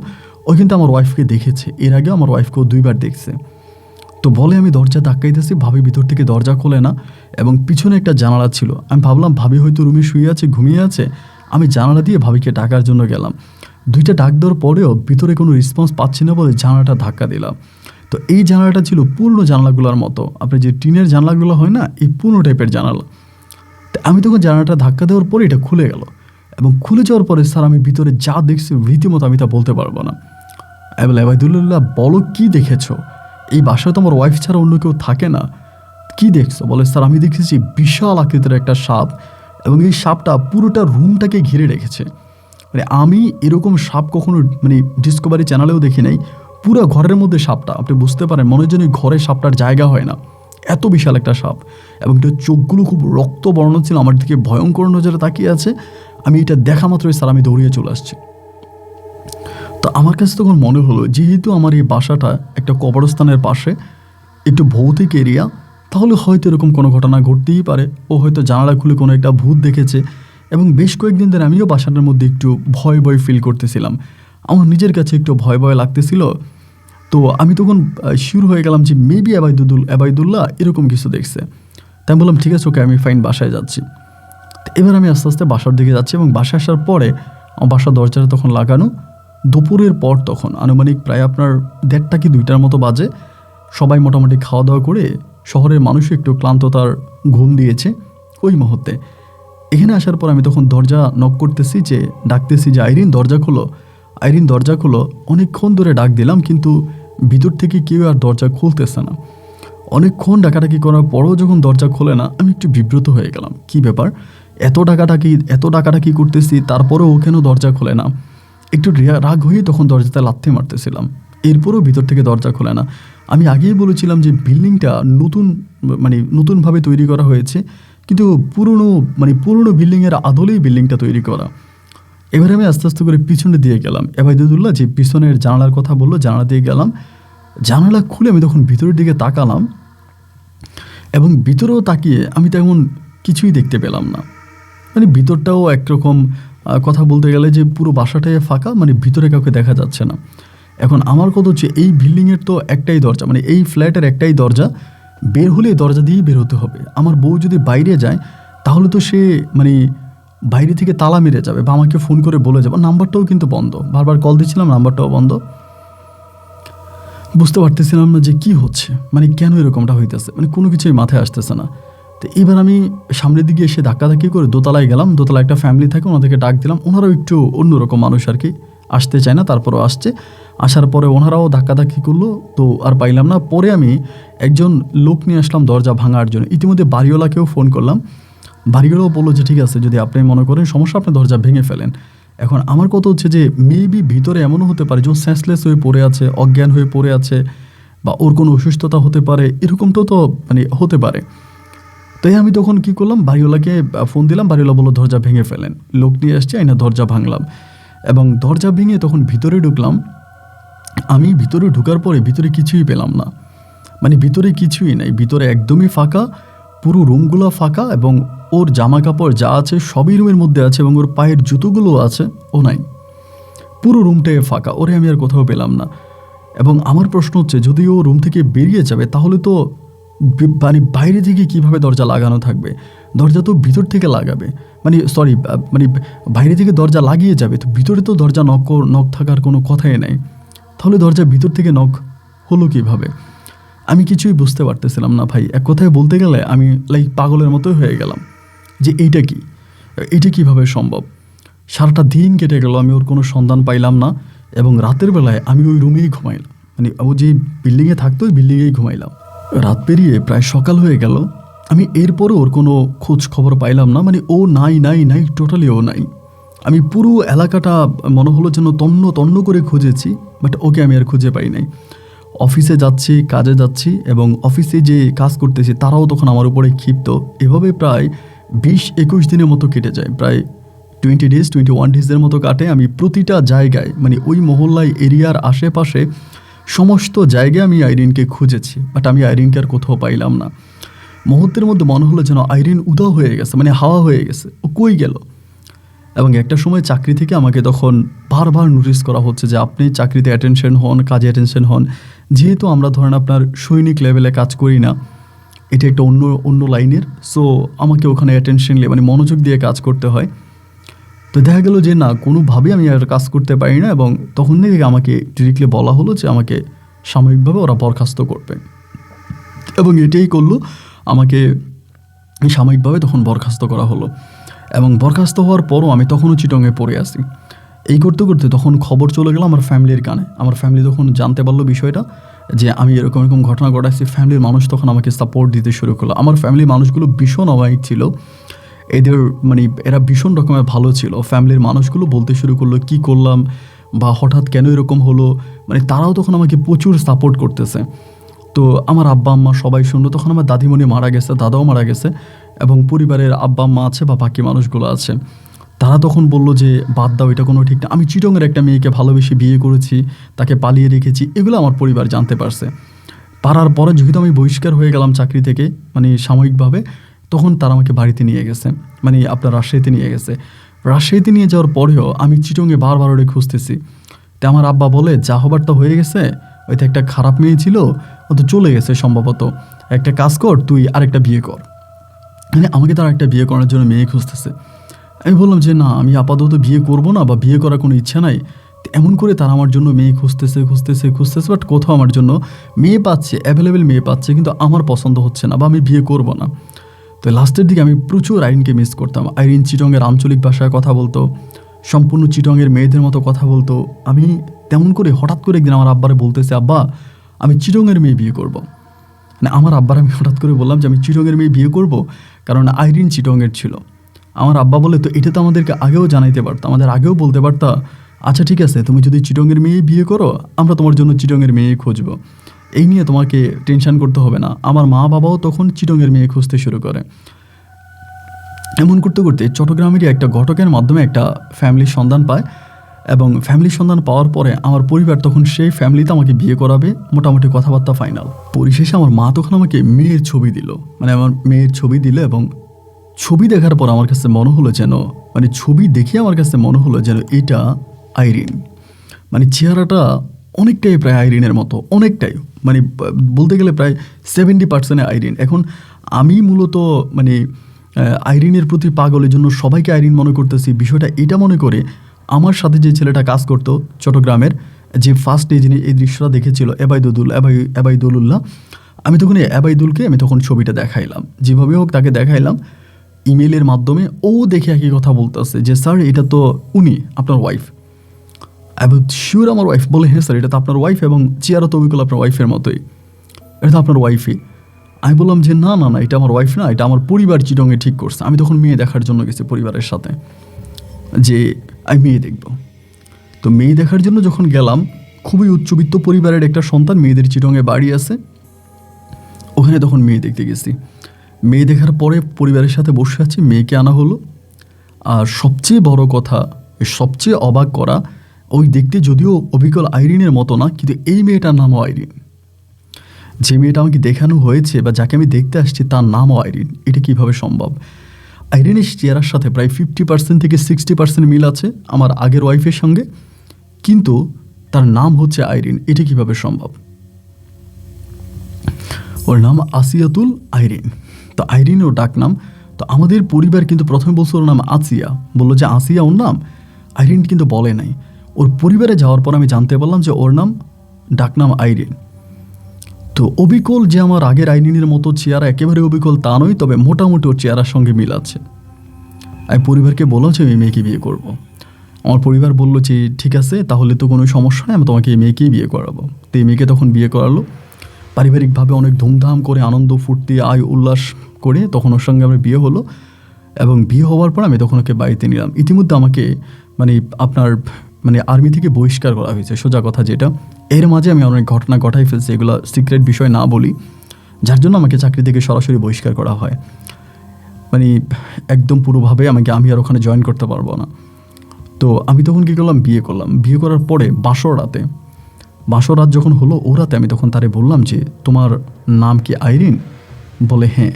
ও কিন্তু আমার ওয়াইফকে দেখেছে, এর আগেও আমার ওয়াইফকেও 2বার দেখছে। তো বলে আমি দরজা ধাক্কাইতেছি, ভাবি ভিতর থেকে দরজা খোলে না, এবং পিছনে একটা জানালা ছিল। আমি ভাবলাম ভাবি হয়তো রুমে শুয়ে আছে, ঘুমিয়ে আছে। আমি জানালা দিয়ে ভাবিকে ডাকার জন্য গেলাম, 2টা ডাক দেওয়ার পরেও ভিতরে কোনো রেসপন্স পাচ্ছি না বলে জানালাটা ধাক্কা দিলাম। তো এই জানালাটা ছিল পুরনো জানালাগুলোর মতো, আপনি যে টিনের জানালাগুলো হয় না, এই পুরনো টাইপের জানালা। তো আমি তখন জানালাটা ধাক্কা দেওয়ার পরে এটা খুলে গেল, এবং খুলে যাওয়ার পরে স্যার আমি ভিতরে যা দেখছি রীতিমতো আমি তা বলতে পারবো না। এবাইদুল্লাহ বলো কি দেখেছো, এই বাসায় তো আমার ওয়াইফ ছাড়া অন্য কেউ থাকে না, কি দেখছো। বলে স্যার আমি দেখেছি বিশাল আকৃতির একটা সাপ, এবং এই সাপটা পুরোটা রুমটাকে ঘিরে রেখেছে। মানে আমি এরকম সাপ কখনো মানে ডিসকভারি চ্যানেলেও দেখি নাই, পুরো ঘরের মধ্যে সাপটা, আপনি বুঝতে পারেন মনে হয় যেন ঘরে সাপটার জায়গা হয় না, এত বিশাল একটা সাপ। এবং এটার চোখগুলো খুব রক্তবর্ণ ছিল, আমার দিকে ভয়ঙ্কর নজরে তাকিয়ে আছে। আমি এটা দেখা মাত্রই স্যার আমি দৌড়িয়ে চলে আসছি। তো আমার কাছে তখন মনে হলো যেহেতু আমার এই বাসাটা একটা কবরস্থানের পাশে, একটু ভৌতিক এরিয়া, তাহলে হয়তো এরকম কোনো ঘটনা ঘটতেই পারে। ও হয়তো জানালা খুলে কোনো একটা ভূত দেখেছে। এবং বেশ কয়েকদিন ধরে আমিও বাসাটার মধ্যে একটু ভয় ফিল করতেছিলাম, আমার নিজের কাছে একটু ভয় লাগতেছিল। তো আমি তখন শিওর হয়ে গেলাম যে মেবি এবাইদুল্লাহ এরকম কিছু দেখছে। তাই বললাম ঠিক আছে ওকে, আমি ফাইন বাসায় যাচ্ছি। তো এবার আমি আস্তে আস্তে বাসার দিকে যাচ্ছি, এবং বাসায় আসার পরে আমার বাসার দরজাটা তখন লাগানো, দুপুরের পর তখন আনুমানিক প্রায় আপনার 1:30 কি 2টার মতো বাজে। সবাই মোটামুটি খাওয়া দাওয়া করে শহরের মানুষও একটু ক্লান্ততার ঘুম দিয়েছে ওই মুহূর্তে। এখানে আসার পর আমি তখন দরজা নক করতেছি, যে ডাকতেছি যে আইরিন দরজা খোলো, আইরিন দরজা খোলো। অনেকক্ষণ ধরে ডাক দিলাম, কিন্তু ভিতর থেকে কেউ আর দরজা খুলতেছে না। অনেকক্ষণ ডাকাডাকি করার পরও যখন দরজা খোলে না, আমি একটু বিব্রত হয়ে গেলাম, কি ব্যাপার, এত ডাকাডাকি করতেছি, তারপরেও ও কেন দরজা খোলে না। একটু রাগ হয়ে তখন দরজাতে লাথি মারতেছিলাম, এরপরও ভিতর থেকে দরজা খোলে না। আমি আগেই বলেছিলাম যে বিল্ডিংটা নতুনভাবে তৈরি করা হয়েছে, কিন্তু পুরনো বিল্ডিংয়ের আদলেই বিল্ডিংটা তৈরি করা। এবারে আমি আস্তে আস্তে করে পিছনে দিয়ে গেলাম। এবাইদুল্লাহ যে পিছনের জানালার কথা বললো, জানালা দিয়ে গেলাম। জানালা খুলে আমি তখন ভিতরের দিকে তাকালাম, এবং ভিতরেও তাকিয়ে আমি তেমন কিছুই দেখতে পেলাম না। মানে ভিতরটাও একরকম, কথা বলতে গেলে যে পুরো বাসাটাই ফাঁকা, মানে ভিতরে কাউকে দেখা যাচ্ছে না। এখন আমার কথা হচ্ছে এই বিল্ডিংয়ের তো একটাই দরজা, মানে এই ফ্ল্যাটের একটাই দরজা, বের হলে দরজা দিয়েই বের হতে হবে। আমার বউ যদি বাইরে যায় তাহলে তো সে মানে বাইরে থেকে তালা মেরে যাবে বা আমাকে ফোন করে বলে যাবে। নাম্বারটাও কিন্তু বন্ধ, বারবার কল দিচ্ছিলাম, নাম্বারটাও বন্ধ। বুঝতে পারতেছিলাম না যে কি হচ্ছে, মানে কেন এরকমটা হইতেছে, মানে কোনো কিছুই মাথায় আসতেছে না। তো এবার আমি সামনের দিকে এসে ধাক্কাধাক্কি করে দোতলায় গেলাম। দোতলায় একটা ফ্যামিলি থাকে, ওনাদেরকে ডাক দিলাম। ওনারাও একটু অন্যরকম মানুষ আর কি, আসতে চায় না, তারপরেও আসছে। আসার পরে ওনারাও ধাক্কাধাক্কি করলো, তো আর পাইলাম না। পরে আমি একজন লোক নিয়ে আসলাম দরজা ভাঙার জন্য। ইতিমধ্যে বাড়িওয়ালাকেও ফোন করলাম, বাড়িওয়ালাও বললো যে ঠিক আছে, যদি আপনি মনে করেন সমস্যা, আপনি দরজা ভেঙে ফেলেন। এখন আমার কথা হচ্ছে যে মেবি ভিতরে এমনও হতে পারে যে ও সেন্সলেস হয়ে পড়ে আছে, অজ্ঞান হয়ে পড়ে আছে, বা ওর কোনো অসুস্থতা হতে পারে, এরকমটাও তো মানে হতে পারে। তাই আমি তখন কি করলাম, বাড়িওয়ালাকে ফোন দিলাম। বাড়িওয়ালা বললো দরজা ভেঙে ফেলেন। লোক নিয়ে আসছে, আইনা দরজা ভাঙলাম এবং দরজা ভেঙে তখন ভিতরে ঢুকলাম। আমি ভিতরে ঢুকার পরে ভিতরে কিছুই পেলাম না, মানে ভিতরে কিছুই নাই, ভিতরে একদমই ফাঁকা, পুরো রুমগুলো ফাঁকা এবং ওর জামা কাপড় যা আছে সবই রুমের মধ্যে আছে এবং ওর পায়ের জুতোগুলো আছে, ও নাই। পুরো রুমটাই ফাঁকা, ওরে আমি আর কোথাও পেলাম না। এবং আমার প্রশ্ন হচ্ছে, যদি ও রুম থেকে বেরিয়ে যাবে তাহলে তো মানে বাইরে থেকে কিভাবে দরজা লাগানো থাকবে? দরজা তো ভিতর থেকে লাগাবে, মানে সরি, মানে বাইরে থেকে দরজা লাগিয়ে যাবে, তো ভিতরে তো দরজা নক থাকার কোনো কথাই নাই। তাহলে দরজা ভিতর থেকে নক হলো কিভাবে? আমি কিছুই বুঝতে পারতেছিলাম না ভাই। এক কথায় বলতে গেলে আমি লাইক পাগলের মতোই হয়ে গেলাম যে এইটা কিভাবে সম্ভব। সারাটা দিন কেটে গেল, আমি ওর কোনো সন্ধান পাইলাম না এবং রাতের বেলায় আমি ওই রুমেই ঘুমাইলাম, মানে ও যে বিল্ডিংয়ে থাকতো ওই বিল্ডিংয়েই ঘুমাইলাম। রাত পেরিয়ে প্রায় সকাল হয়ে গেল, আমি এরপরও ওর কোনো খোঁজ খবর পাইলাম না, মানে ও নাই, টোটালি ও নাই। আমি পুরো এলাকাটা মনে হলো যেন তন্ন করে খুঁজেছি, বাট ওকে আমি আর খুঁজে পাই নাই। অফিসে যাচ্ছি, কাজে যাচ্ছি এবং অফিসে যে কাজ করতেছি তারাও তখন আমার উপরে ক্ষিপ্ত। এভাবে প্রায় 20-21 দিনের মতো কেটে যায়, প্রায় 21 ডেজের মতো কাটে। আমি প্রতিটা জায়গায়, মানে ওই মহল্লায় এরিয়ার আশেপাশে সমস্ত জায়গায় আমি আইরিনকে খুঁজেছি, বাট আমি আইরিনকে আর কোথাও পাইলাম না। মুহূর্তের মধ্যে মনে হলো যেন আইরিন উধাও হয়ে গেছে, মানে হাওয়া হয়ে গেছে, ও কই গেল। এবং একটা সময় চাকরি থেকে আমাকে তখন বারবার নোটিস করা হচ্ছে যে আপনি চাকরিতে অ্যাটেনশন হন, কাজে অ্যাটেনশন হন। যেহেতু আমরা ধরেন আপনার সৈনিক লেভেলে কাজ করি না, এটা একটা অন্য লাইনের, সো আমাকে ওখানে অ্যাটেনশন মানে মনোযোগ দিয়ে কাজ করতে হয়। তো দেখা গেল যে না, কোনোভাবেই আমি আর কাজ করতে পারি না এবং তখন থেকে আমাকে ডিরেক্টলি বলা হলো যে আমাকে সাময়িকভাবে ওরা বরখাস্ত করবে এবং এটাই করলো, আমাকে সাময়িকভাবে তখন বরখাস্ত করা হলো। এবং বরখাস্ত হওয়ার পরও আমি তখনও চিটংয়ে পড়ে আসি। এই করতে করতে তখন খবর চলে গেল আমার ফ্যামিলির কানে। আমার ফ্যামিলি তখন জানতে পারলো বিষয়টা, যে আমি এরকম ঘটনা ঘটাচ্ছি। ফ্যামিলির মানুষ তখন আমাকে সাপোর্ট দিতে শুরু করলো। আমার ফ্যামিলির মানুষগুলো ভীষণ অমায়িক ছিল, এদের মানে এরা ভীষণ রকমের ভালো ছিল। ফ্যামিলির মানুষগুলো বলতে শুরু করলো কী করলাম বা হঠাৎ কেন এরকম হলো, মানে তারাও তখন আমাকে প্রচুর সাপোর্ট করতেছে। তো আমার আব্বা আম্মা সবাই শুনলো। তখন আমার দাদিমণি মারা গেছে, দাদাও মারা গেছে এবং পরিবারের আব্বা আম্মা আছে বা বাকি মানুষগুলো আছে, তারা তখন বললো যে বাদ দাও, এটা কোনো ঠিক না। আমি চিটংয়ের একটা মেয়েকে ভালোবেসে বিয়ে করেছি, তাকে পালিয়ে রেখেছি, এগুলো আমার পরিবার জানতে পারছে। পারার পরে যেহেতু আমি বহিষ্কার হয়ে গেলাম চাকরি থেকে, মানে সাময়িকভাবে, তখন তারা আমাকে বাড়িতে নিয়ে গেছে, মানে আপনার রাজশাহীতে নিয়ে গেছে। রাজশাহীতে নিয়ে যাওয়ার পরেও আমি চিটংয়ে বারবার ওরে খুঁজতেছি। তো আমার আব্বা বলে যা হবার তো হয়ে গেছে, হয়তো একটা খারাপ মেয়ে ছিল, ও তো চলে গেছে সম্ভবত, একটা কাজ কর, তুই আরেকটা বিয়ে কর। মানে আমাকে তার একটা বিয়ে করার জন্য মেয়ে খুঁজতেছে। আমি বললাম যে না, আমি আপাতত বিয়ে করব না বা বিয়ে করার কোনো ইচ্ছা নাই। এমন করে তারা আমার জন্য মেয়ে খুঁজতেছে, বাট কোথাও আমার জন্য মেয়ে পাচ্ছে, অ্যাভেলেবেল মেয়ে পাচ্ছে, কিন্তু আমার পছন্দ হচ্ছে না বা আমি বিয়ে করব না। তো লাস্টের দিকে আমি প্রচুর আইরিনকে মিস করতাম। আইরিন চিটংয়ের আঞ্চলিক ভাষায় কথা বলতো, সম্পূর্ণ চিটংয়ের মেয়েদের মতো কথা বলতো। আমি তেমন করে হঠাৎ করে একদিন আমার আব্বারে বলতেছে, আব্বা আমি চিটংয়ের মেয়ে বিয়ে করব। মানে আমার আব্বার আমি হঠাৎ করে বললাম যে আমি চিটংয়ের মেয়ে বিয়ে করব, কারণ আইরিন চিটংয়ের ছিল। আমার আব্বা বলে তো এটা তো আমাদেরকে আগেও জানাইতে পারতো, আমাদের আগেও বলতে পারতা। আচ্ছা ঠিক আছে, তুমি যদি চিটংয়ের মেয়ে বিয়ে করো, আমরা তোমার জন্য চিটংয়ের মেয়ে খুঁজবো, এই নিয়ে তোমাকে টেনশন করতে হবে না। আমার মা বাবাও তখন চিটংয়ের মেয়ে খুঁজতে শুরু করে। এমন করতে করতে চট্টগ্রামেরই একটা ঘটকের মাধ্যমে একটা ফ্যামিলির সন্ধান পায় এবং ফ্যামিলির সন্ধান পাওয়ার পরে আমার পরিবার তখন সেই ফ্যামিলিতে আমাকে বিয়ে করাবে, মোটামুটি কথাবার্তা ফাইনাল। পরিশেষে আমার মা তখন আমাকে মেয়ের ছবি দিল, মানে আমার মেয়ের ছবি দিল, এবং ছবি দেখার পর আমার কাছে মনে হলো যেন, মানে ছবি দেখে আমার কাছে মনে হলো যেন এটা আইরিন। মানে চেহারাটা অনেকটাই প্রায় আইরিনের মতো, অনেকটাই, মানে বলতে গেলে প্রায় 70% আইরিন। এখন আমি মূলত মানে আইরিনের প্রতি পাগলের জন্য সবাইকে আইরিন মনে করতেছি, বিষয়টা এটা মনে করে আমার সাথে যে ছেলেটা কাজ করতো চট্টগ্রামের, যে ফার্স্ট এই দৃশ্যটা দেখেছিল এবাইদুল্লাহ, আমি তখন এবাইদুলকে আমি তখন ছবিটা দেখাইলাম, যেভাবে হোক তাকে দেখাইলাম ইমেলের মাধ্যমে। ও দেখে একই কথা বলতেছে যে স্যার এটা তো উনি আপনার ওয়াইফ। শিওর আমার ওয়াইফ? বলে হ্যাঁ স্যার এটা তো আপনার ওয়াইফ, এবং চেয়ারও তো অবিকল আপনার ওয়াইফের মতোই, এটা তো আপনার ওয়াইফই। আমি বললাম যে না না না, এটা আমার ওয়াইফ না, এটা আমার পরিবার চিটংয়ে ঠিক করছে। আমি তখন মেয়ে দেখার জন্য গেছি পরিবারের সাথে, যে আমি মেয়ে দেখব। তো মেয়ে দেখার জন্য যখন গেলাম, খুবই উচ্চবিত্ত পরিবারের একটা সন্তান, মেয়েদের চিটংয়ে বাড়ি আছে, ওখানে তখন মেয়ে দেখতে গেছি। মেয়ে দেখার পরে পরিবারের সাথে বসে আছি, মেয়েকে আনা হলো। আর সবচেয়ে বড় কথা, সবচেয়ে অবাক করা, ওই দেখতে যদিও অবিকল আইরিনের মতো না, কিন্তু এই মেয়েটার নামও আইরিন। যে মেয়েটা আমাকে দেখানো হয়েছে বা যাকে আমি দেখতে আসছি তার নামও আইরিন। এটা কিভাবে সম্ভব? আইরিনের চেহারার সাথে প্রায় 50% থেকে 60% মিল আছে আমার আগের ওয়াইফের সঙ্গে, কিন্তু তার নাম হচ্ছে আইরিন। এটা কিভাবে সম্ভব? ওর নাম আসিয়াতুল আইরিন। তো আইরিন ওর ডাক নাম। তো আমাদের পরিবার কিন্তু প্রথমে বলছে ওর নাম আসিয়া, বললো যে আসিয়া ওর নাম, আইরিন কিন্তু বলে নাই। ওর পরিবারে যাওয়ার পর আমি জানতে পারলাম যে ওর নাম, ডাকনাম আইরিন। তো অবিকল যে আমার আগের আইরিনের মতো চেহারা, একেবারে অবিকল তা নয়, তবে মোটামুটি ওর চেহারার সঙ্গে মিল আছে। আমি পরিবারকে বললাম যে আমি মেয়েকে বিয়ে করব। আমার পরিবার বললো যে ঠিক আছে, তাহলে তো কোনো সমস্যা নেই, আমি তোমাকে এই মেয়েকেই বিয়ে করাবো। তো এই মেয়েকে তখন বিয়ে করালো পারিবারিকভাবে, অনেক ধুমধাম করে, আনন্দ ফুর্তি আয় উল্লাস করে তখন ওর সঙ্গে আমার বিয়ে হলো। এবং বিয়ে হওয়ার পর আমি তখন ওকে বাড়িতে নিলাম। ইতিমধ্যে আমাকে মানে আপনার মানে আর্মি থেকে বহিষ্কার করা হয়েছে, সোজা কথা যেটা। এর মাঝে আমি অনেক ঘটনা ঘটাই ফেলছি, এগুলো সিক্রেট বিষয় না বলি, যার জন্য আমাকে চাকরি থেকে সরাসরি বহিষ্কার করা হয়। মানে একদম পুরোভাবে আমি আর ওখানে জয়েন করতে পারবো না। তো আমি তখন কী করলাম, বিয়ে করলাম। বিয়ে করার পরে বাসর রাত যখন হলো, ও রাতে আমি তখন তারে বললাম যে তোমার নাম কি আইরিন? বলে হ্যাঁ।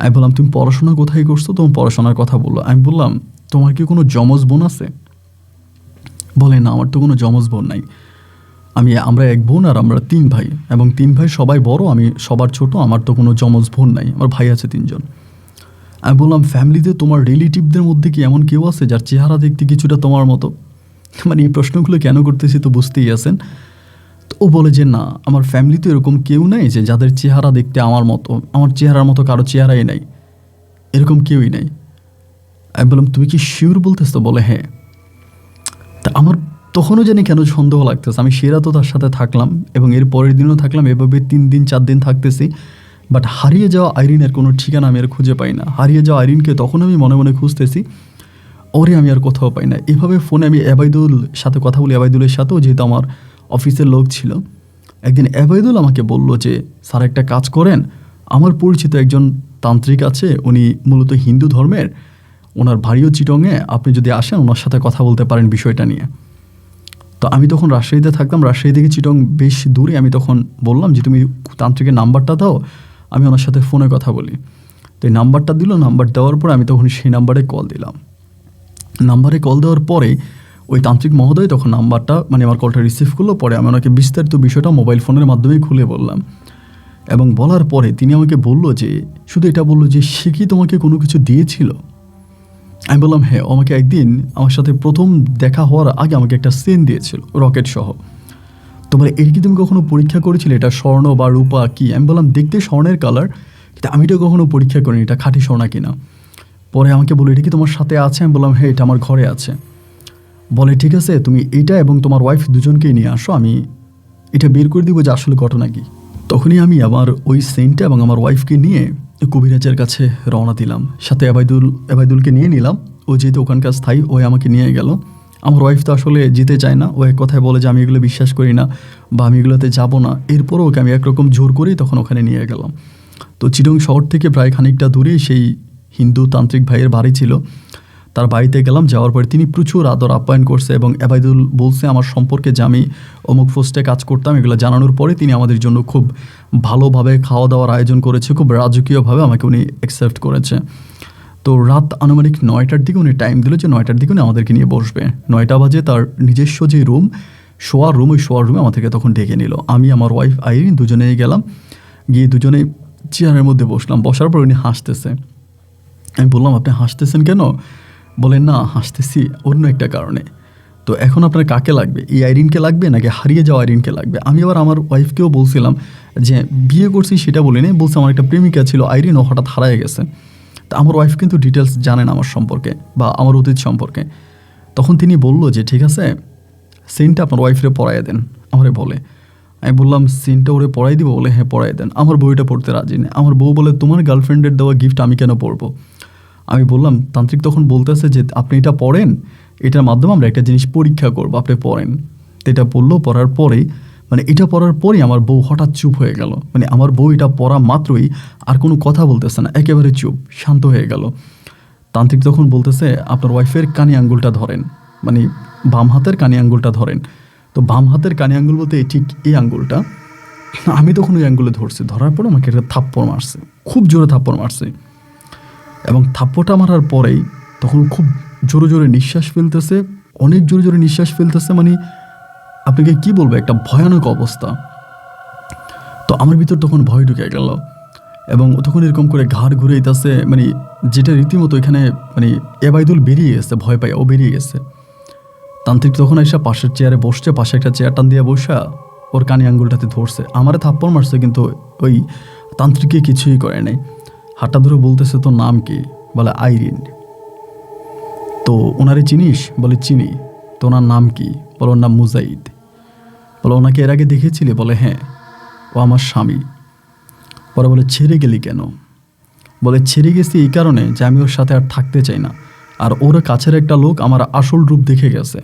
আমি বললাম তুমি পড়াশোনা কোথায় করছো? তোমার পড়াশোনার কথা বললো। আমি বললাম তোমার কি কোনো যমজ বোন আছে? বলে না, আমার তো কোনো যমজ বোন নাই। আমরা এক বোন আর আমরা 3 ভাই, এবং 3 ভাই সবাই বড়, আমি সবার ছোট, আমার তো কোনো যমজ বোন নাই, আমার ভাই আছে 3 জন। আমি বললাম ফ্যামিলিতে তোমার রিলেটিভদের মধ্যে কি এমন কেউ আছে যার চেহারা দেখতে কিছুটা তোমার মতো? মানে এই প্রশ্নগুলো কেন করতেছি তো বুঝতেই আছেন। তো ও বলে যে না, আমার ফ্যামিলিতে এরকম কেউ নাই যে যাদের চেহারা দেখতে আমার মতো, আমার চেহারার মতো কারো চেহারাই নাই, এরকম কেউই নাই। আমি বললাম তুমি কি শিওর বলতেছো? বলে হ্যাঁ। তা আমার তখনও জানি কেন সন্দেহ লাগতেছে। আমি সে রাতও তার সাথে থাকলাম এবং এর পরের দিনও থাকলাম, এভাবে 3 দিন 4 দিন থাকতেছি। বাট হারিয়ে যাওয়া আইরিনের কোনো ঠিকানা আমি আর খুঁজে পাই না। হারিয়ে যাওয়া আইরিনকে তখন আমি মনে মনে খুঁজতেছি, ওরে আমি আর কোথাও পাই না। এভাবে ফোনে আমি এবাইদুল সাথে কথা বলি, এবাইদুলের সাথেও, যেহেতু আমার অফিসের লোক ছিল। একদিন এবাইদুল আমাকে বলল যে স্যার একটা কাজ করেন, আমার পরিচিত একজন তান্ত্রিক আছে, উনি মূলত হিন্দু ধর্মের, ওনার বাড়িও চিটংয়ে, আপনি যদি আসেন ওনার সাথে কথা বলতে পারেন বিষয়টা নিয়ে। তো আমি তখন রাজশাহীতে থাকতাম, রাজশাহী থেকে চিটং বেশ দূরে। আমি তখন বললাম যে তুমি তান্ত্রিকের নাম্বারটা দাও, আমি ওনার সাথে ফোনে কথা বলি। তো এই নাম্বারটা দিল, নাম্বার দেওয়ার পর আমি তখন সেই নাম্বারে কল দিলাম। নাম্বারে কল দেওয়ার পরে ওই তান্ত্রিক মহোদয় তখন নাম্বারটা মানে আমার কলটা রিসিভ করলো। পরে আমি ওনাকে বিস্তারিত বিষয়টা মোবাইল ফোনের মাধ্যমেই খুলে বললাম, এবং বলার পরে তিনি আমাকে বললো যে, শুধু এটা বললো যে সে কি তোমাকে কোনো কিছু দিয়েছিল? আমি বললাম হ্যাঁ, আমাকে একদিন আমার সাথে প্রথম দেখা হওয়ার আগে আমাকে একটা সেন দিয়েছিল রকেট সহ। তোমার এর কি তুমি কখনো পরীক্ষা করেছিলে এটা স্বর্ণ বা রূপা কি? আমি বললাম দেখতে স্বর্ণের কালার, কিন্তু আমি এটা কখনো পরীক্ষা করিনি এটা খাঁটি সোনা কিনা। পরে আমাকে বলে এটা কি তোমার সাথে আছে? আমি বললাম হ্যাঁ, এটা আমার ঘরে আছে। বলে ঠিক আছে, তুমি এটা এবং তোমার ওয়াইফ দুজনকেই নিয়ে আসো, আমি এটা বের করে দিব যে আসলে ঘটনা কি। তখনই আমি আমার ওই সেন্টটা এবং আমার ওয়াইফকে নিয়ে কবিরাজের কাছে রওনা দিলাম। সাথে এবাইদুলকে নিয়ে নিলাম, ও যেহেতু ওখানকার স্থায়ী, ওই আমাকে নিয়ে গেল। আমার ওয়াইফ তো আসলে যেতে চায় না, ও এক কথায় বলে যে আমি এগুলো বিশ্বাস করি না বা আমি এগুলোতে যাবো না। এরপরও ওকে আমি একরকম জোর করেই তখন ওখানে নিয়ে গেলাম। তো চিটং শহর থেকে প্রায় খানিকটা দূরেই সেই হিন্দু তান্ত্রিক ভাইয়ের বাড়ি ছিল। তার বাড়িতে গেলাম। যাওয়ার পরে তিনি প্রচুর আদর আপ্যায়ন করছে এবং এবাইদুল বলছে আমার সম্পর্কে যে আমি অমুক পোস্টে কাজ করতাম, এগুলো জানানোর পরে তিনি আমাদের জন্য খুব ভালোভাবে খাওয়া দাওয়ার আয়োজন করেছে, খুব রাজকীয়ভাবে আমাকে উনি অ্যাকসেপ্ট করেছে। তো রাত আনুমানিক 9টার দিকে উনি টাইম দিল যে 9টার দিকে উনি আমাদেরকে নিয়ে বসবে। 9টা বাজে তার নিজস্ব যে রুম, শোয়ার রুম, ওই শোয়ার রুমে আমাদেরকে তখন ডেকে নিল। আমি, আমার ওয়াইফ আইরিন দুজনেই গেলাম, গিয়ে দুজনেই চেয়ারের মধ্যে বসলাম। বসার পর উনি হাসতেছে। আমি বললাম, আপনি হাসতেছেন কেন? বলেন, না হাসতেছি অন্য একটা কারণে। তো এখন আপনার কাকে লাগবে, এই আইরিনকে লাগবে নাকি হারিয়ে যাওয়া আইরিনকে লাগবে? আমি আবার আমার ওয়াইফকেও বলছিলাম যে বিয়ে করছি সেটা বলিনি, বলছে আমার একটা প্রেমিকা ছিল আইরিন, ও হঠাৎ হারিয়ে গেছে। তা আমার ওয়াইফ কিন্তু ডিটেলস জানেন আমার সম্পর্কে বা আমার অতীত সম্পর্কে। তখন তিনি বলল যে ঠিক আছে, সিনটা আপনার ওয়াইফরে পড়াইয়া দেন আমারে বলে। আমি বললাম, সিনটা ওরে পড়াই দিব? বলে হ্যাঁ পড়াই দেন। আমার বউটা পড়তে রাজি নেই। আমার বউ বলে, তোমার গার্লফ্রেন্ডের দেওয়া গিফট আমি কেন পড়বো? আমি বললাম, তান্ত্রিক তখন বলতেছে যে আপনি এটা পড়েন, এটার মাধ্যমে আমরা একটা জিনিস পরীক্ষা করবো, আপনি পড়েন। তো এটা বললো, পড়ার পরেই এটা পড়ার পরেই আমার বউ হঠাৎ চুপ হয়ে গেল। আমার বউ এটা পড়া মাত্রই আর কোনো কথা বলতেছে না, একেবারে চুপ, শান্ত হয়ে গেল। তান্ত্রিক তখন বলতেছে, আপনার ওয়াইফের কানি আঙ্গুলটা ধরেন, বাম হাতের কানি আঙ্গুলটা ধরেন। তো বাম হাতের কানি আঙ্গুল বলতে ঠিক এই আঙ্গুলটা। আমি তখন ওই আঙ্গুলে ধরছি, ধরার পর আমাকে একটা থাপ্পড় মারছে, খুব জোরে থাপ্পড় মারছে। এবং থাপ্পড়টা মারার পরেই তখন খুব জোরে জোরে নিঃশ্বাস ফেলতেছে, অনেক জোরে জোরে নিঃশ্বাস ফেলতেছে। আপনাকে কি বলবো, একটা ভয়ানক অবস্থা। তো আমার ভিতর তখন ভয় ঢুকে গেল এবং তখন এরকম করে ঘাড় ঘুরে দিতেছে, যেটা রীতিমতো এখানে এবাইদুল বেরিয়ে গেছে, ভয় পাই ও বেরিয়ে গেছে। তান্ত্রিক তখন এসে পাশের চেয়ারে বসছে, পাশে একটা চেয়ার টান দিয়ে বসা ওর কানি আঙ্গুলটাতে ধরছে। আমারে থাপ্পড় মারছে, কিন্তু ওই তান্ত্রিককে কিছুই করে নাই। হাতটা ধরে বলতেছে, তোর নাম কি? বলে আইরিন। তো ওনারে চিনিস? বলে চিনি। তো ওনার নাম কি? বলে ওর নাম মুজাইদ। বলে ওনাকে এর আগে দেখেছিলি? বলে হ্যাঁ, ও আমার স্বামী। পরে বলে, ছেড়ে গেলি কেন? বলে, ছেড়ে গেছি এই কারণে যে আমি ওর সাথে আর থাকতে চাই না। আর ওর কাছের একটা লোক আমার আসল রূপ দেখে গেছে,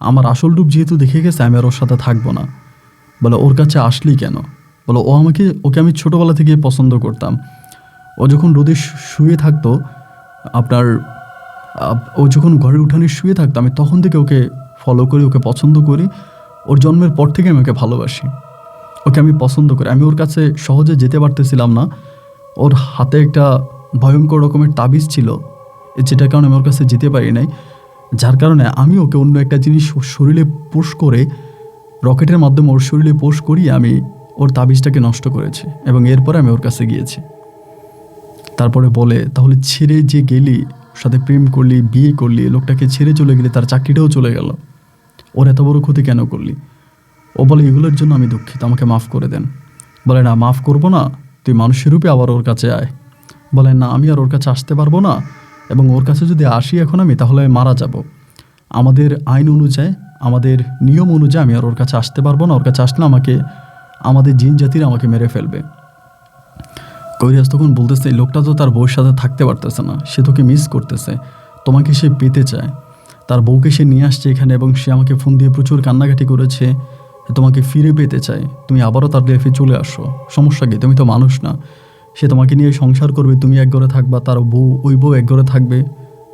আমার আসল রূপ যেহেতু দেখে গেছে, আমি আর ওর সাথে থাকবো না। বলে, ওর কাছে আসলি কেন? বলে, ওকে আমি ছোটোবেলা থেকে পছন্দ করতাম। ও যখন রোদে শুয়ে থাকতো, ও যখন ঘরের উঠানে শুয়ে থাকতো, আমি তখন থেকে ওকে ফলো করি, ওকে পছন্দ করি। ওর জন্মের পর থেকে আমি ওকে ভালোবাসি, ওকে আমি পছন্দ করি। আমি ওর কাছে সহজে যেতে পারতেছিলাম না। ওর হাতে একটা ভয়ঙ্কর রকমের তাবিজ ছিল, যেটার কারণে আমি ওর কাছে যেতে পারি নাই। যার কারণে আমি ওকে অন্য একটা জিনিস শরীরে পোষ করে, রকেটের মাধ্যমে ওর শরীরে পোষ করিয়ে আমি ওর তাবিজটাকে নষ্ট করেছি এবং এরপরে আমি ওর কাছে গিয়েছি। তারপরে বলে, তাহলে ছেড়ে যে গেলি, সাথে প্রেম করলি, বিয়ে করলি, লোকটাকে ছেড়ে চলে গেলি, তার চাকরিটাও চলে গেল, ওর এত বড় ক্ষতি কেন করলি? ও বলে, এগুলোর জন্য আমি দুঃখিত, আমাকে মাফ করে দেন। বলে, না মাফ করবো না, তুই মানুষের রূপে আবার ওর কাছে আয়। বলে, না আমি আর ওর কাছে আসতে পারবো না, এবং ওর কাছে যদি আসি এখন আমি, তাহলে মারা যাব। আমাদের আইন অনুযায়ী, আমাদের নিয়ম অনুযায়ী আমি আর ওর কাছে আসতে পারবো না। ওর কাছে আসলে আমাদের জিন জাতির আমাকে মেরে ফেলবে। কৈলাস তখন বলতেছে, লোকটা তো তার বউয়ের সাথে থাকতে পারতেছে না, সে তোকে মিস করতেছে, তোমাকে সে পেতে চায়, তার বউকে সে নিয়ে আসছে এখানে এবং সে আমাকে ফোন দিয়ে প্রচুর কান্নাকাটি করেছে, তোমাকে ফিরে পেতে চায়, তুমি আবারও তার লাইফে চলে আসো, সমস্যা কি? তুমি তো মানুষ না, সে তোমাকে নিয়ে সংসার করবে, তুমি এক ঘরে থাকবা, তার বউ, ওই বউ এক ঘরে থাকবে।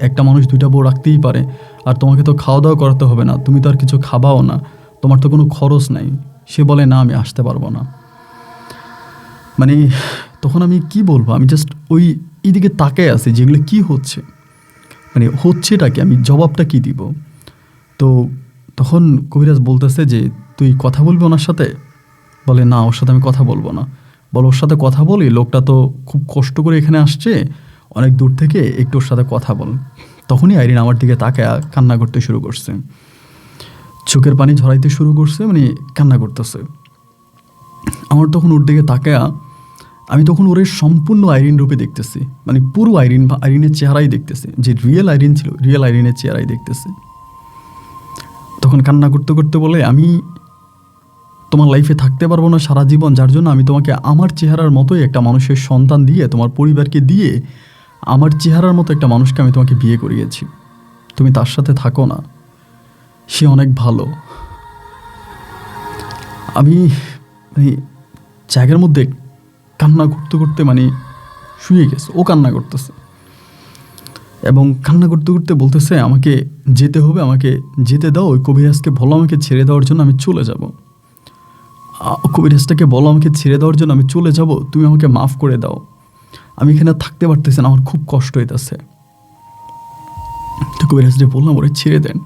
একটা মানুষ দুইটা বউ রাখতেই পারে, আর তোমাকে তো খাওয়া দাওয়া করাতে হবে না, তুমি তো আর কিছু খাবাও না, তোমার তো কোনো খরচ নাই। সে বলে, না আমি আসতে পারবো না। তখন আমি কি বলবো, আমি জাস্ট এইদিকে তাকায় আছি যেগুলো কি হচ্ছে, হচ্ছেটা কি, আমি জবাবটা কি দিব? তো তখন কবিরাজ বলতেছে যে, তুই কথা বলবি ওনার সাথে? বলে, না ওর সাথে আমি কথা বলবো না। বলে, ওর সাথে কথা বলি, লোকটা তো খুব কষ্ট করে এখানে আসছে অনেক দূর থেকে, একটু ওর সাথে কথা বল। তখনই আইরিন আমার দিকে তাকায় কান্না করতে শুরু করছে, চোখের পানি ঝরাইতে শুরু করছে, কান্না করতেছে। আমার তখন ওর দিকে তাকায়া, আমি তখন ওর সম্পূর্ণ আইরিন রূপে দেখতেছি, পুরো আইরিন বা আইরিনের চেহারাই দেখতেছি, যে রিয়েল আইরিন ছিল, রিয়েল আইরিনের চেহারাই দেখতেছি। তখন কান্না করতে করতে বলে, আমি তোমার লাইফে থাকতে পারবো না সারা জীবন, যার জন্য আমি তোমাকে আমার চেহারার মতোই একটা মানুষের সন্তান দিয়ে, তোমার পরিবারকে দিয়ে, আমার চেহারার মতো একটা মানুষকে আমি তোমাকে বিয়ে করিয়েছি, তুমি তার সাথে থাকো না, সে অনেক ভালো। আমি জায়গার মধ্যে কান্না করতে করতে শুয়ে গেছে, ও কান্না করতেছে এবং কান্না করতে করতে বলতেছে আমাকে যেতে হবে, আমাকে যেতে দাও, ওই কবিরাজকে বলো আমাকে ছেড়ে দেওয়ার জন্য, আমি চলে যাব। কবিরাজটাকে বলো আমাকে ছেড়ে দেওয়ার জন্য, আমি চলে যাব, তুমি আমাকে মাফ করে দাও, আমি এখানে থাকতে পারতেছি না, আমার খুব কষ্ট হইতেছে। তো কবিরাজরে বললাম ওরে ছেড়ে দেন।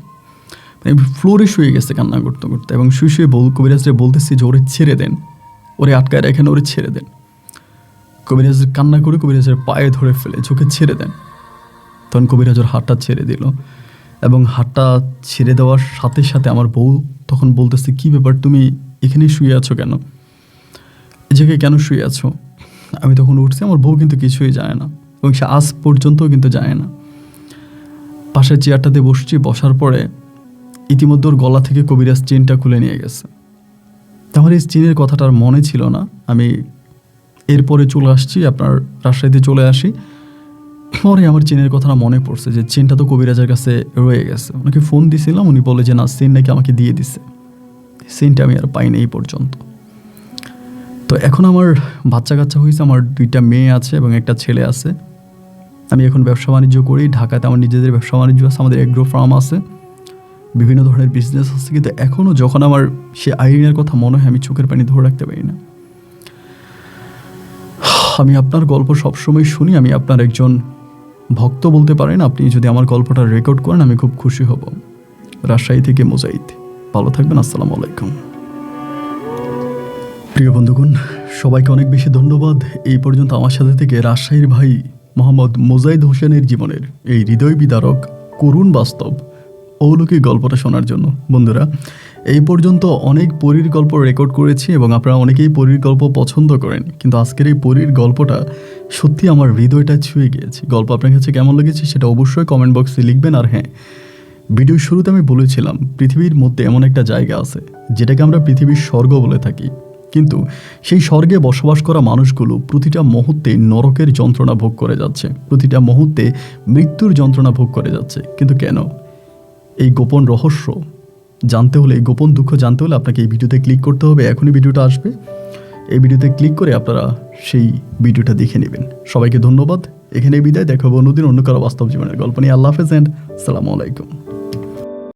ফ্লোরে শুয়ে গেছে কান্না করতে করতে, এবং শুয়ে শুয়ে কবিরাজরে বলতেছি যে ওরে ছেড়ে দেন, ওরে আটকায় রাখেন, ওরে ছেড়ে দেন। কবিরাজ কান্না করে কবিরাজের পায়ে ধরে ফেলে চোখে ছেড়ে দেন। তখন কবিরাজ ওর হাতটা ছেড়ে দিল, এবং হাতটা ছেড়ে দেওয়ার সাথে সাথে আমার বউ তখন বলতেছে কী ব্যাপার, তুমি এখানে শুয়ে আছো কেন, এই জায়গায় কেন শুয়ে আছো? আমি তখন উঠছি, আমার বউ কিন্তু কিছুই জানে না, এবং সে আজ পর্যন্তও কিন্তু জানে না। পাশের চেয়ারটাতে বসছি, বসার পরে ইতিমধ্যে ওর গলা থেকে কবিরাজ চেনটা খুলে নিয়ে গেছে। আমার এই চেনের কথাটা আর মনে ছিল না। আমি এরপরে চলে আসছি, আপনার রাজশাহীতে চলে আসি, পরে আমার চেনের কথাটা মনে পড়ছে যে চেনটা তো কবিরাজের কাছে রয়ে গেছে। ওনাকে ফোন দিয়েছিলাম, উনি বলে যে না, চেন নাকি আমাকে দিয়ে দিছে। চেনটা আমি আর পাইনি এই পর্যন্ত। তো এখন আমার বাচ্চা কাচ্চা হয়েছে, আমার 2টা মেয়ে আছে এবং একটা ছেলে আছে। আমি এখন ব্যবসা বাণিজ্য করি, ঢাকাতে আমার নিজেদের ব্যবসা বাণিজ্য আছে, আমাদের এগ্রো ফার্ম আছে, বিভিন্ন ধরনের বিজনেস আছে। কিন্তু এখনও যখন আমার সে আইরিনের কথা মনে হয়, আমি চোখের পানি ধরে রাখতে পারি না। আমি আপনার গল্প সবসময় শুনি, আমি আপনার একজন ভক্ত বলতে পারেন। আপনি যদি আমার গল্পটা রেকর্ড করেন আমি খুব খুশি হব। রাজশাহী থেকে মোজাইদ। ভালো থাকবেন, আসসালামু আলাইকুম। প্রিয় বন্ধুগণ, সবাইকে অনেক বেশি ধন্যবাদ এই পর্যন্ত আমার সাথে থেকে রাজশাহীর ভাই মোহাম্মদ মোজাইদ হোসেনের জীবনের এই হৃদয় বিদারক করুণ বাস্তব অলৌকিক গল্পটা শোনার জন্য। বন্ধুরা, এই পর্যন্ত অনেক পরীর গল্প রেকর্ড করেছি এবং আপনারা অনেকেই পরীর গল্প পছন্দ করেন, কিন্তু আজকের এই পরীর গল্পটা সত্যি আমার হৃদয়টা ছুঁয়ে গিয়েছে। গল্প আপনার কাছে কেমন লেগেছে সেটা অবশ্যই কমেন্ট বক্সে লিখবেন। আর হ্যাঁ, ভিডিওর শুরুতে আমি বলেছিলাম পৃথিবীর মধ্যে এমন একটা জায়গা আছে যেটাকে আমরা পৃথিবীর স্বর্গ বলে থাকি, কিন্তু সেই স্বর্গে বসবাস করা মানুষগুলো প্রতিটা মুহূর্তে নরকের যন্ত্রণা ভোগ করে যাচ্ছে, প্রতিটা মুহূর্তে মৃত্যুর যন্ত্রণা ভোগ করে যাচ্ছে। কিন্তু কেন? এই গোপন রহস্য জানতে হলে, এই গোপন দুঃখ জানতে হলে আপনাকে এই ভিডিওতে ক্লিক করতে হবে। এখনই ভিডিওটা আসবে, এই ভিডিওতে ক্লিক করে আপনারা সেই ভিডিওটা দেখে নেবেন। সবাইকে ধন্যবাদ, এখানে বিদায়। দেখা হবে অন্যদিন অন্য কারো বাস্তব জীবনের গল্প নিয়ে। আল্লাহ হাফেজ এন্ড আসসালামু আলাইকুম।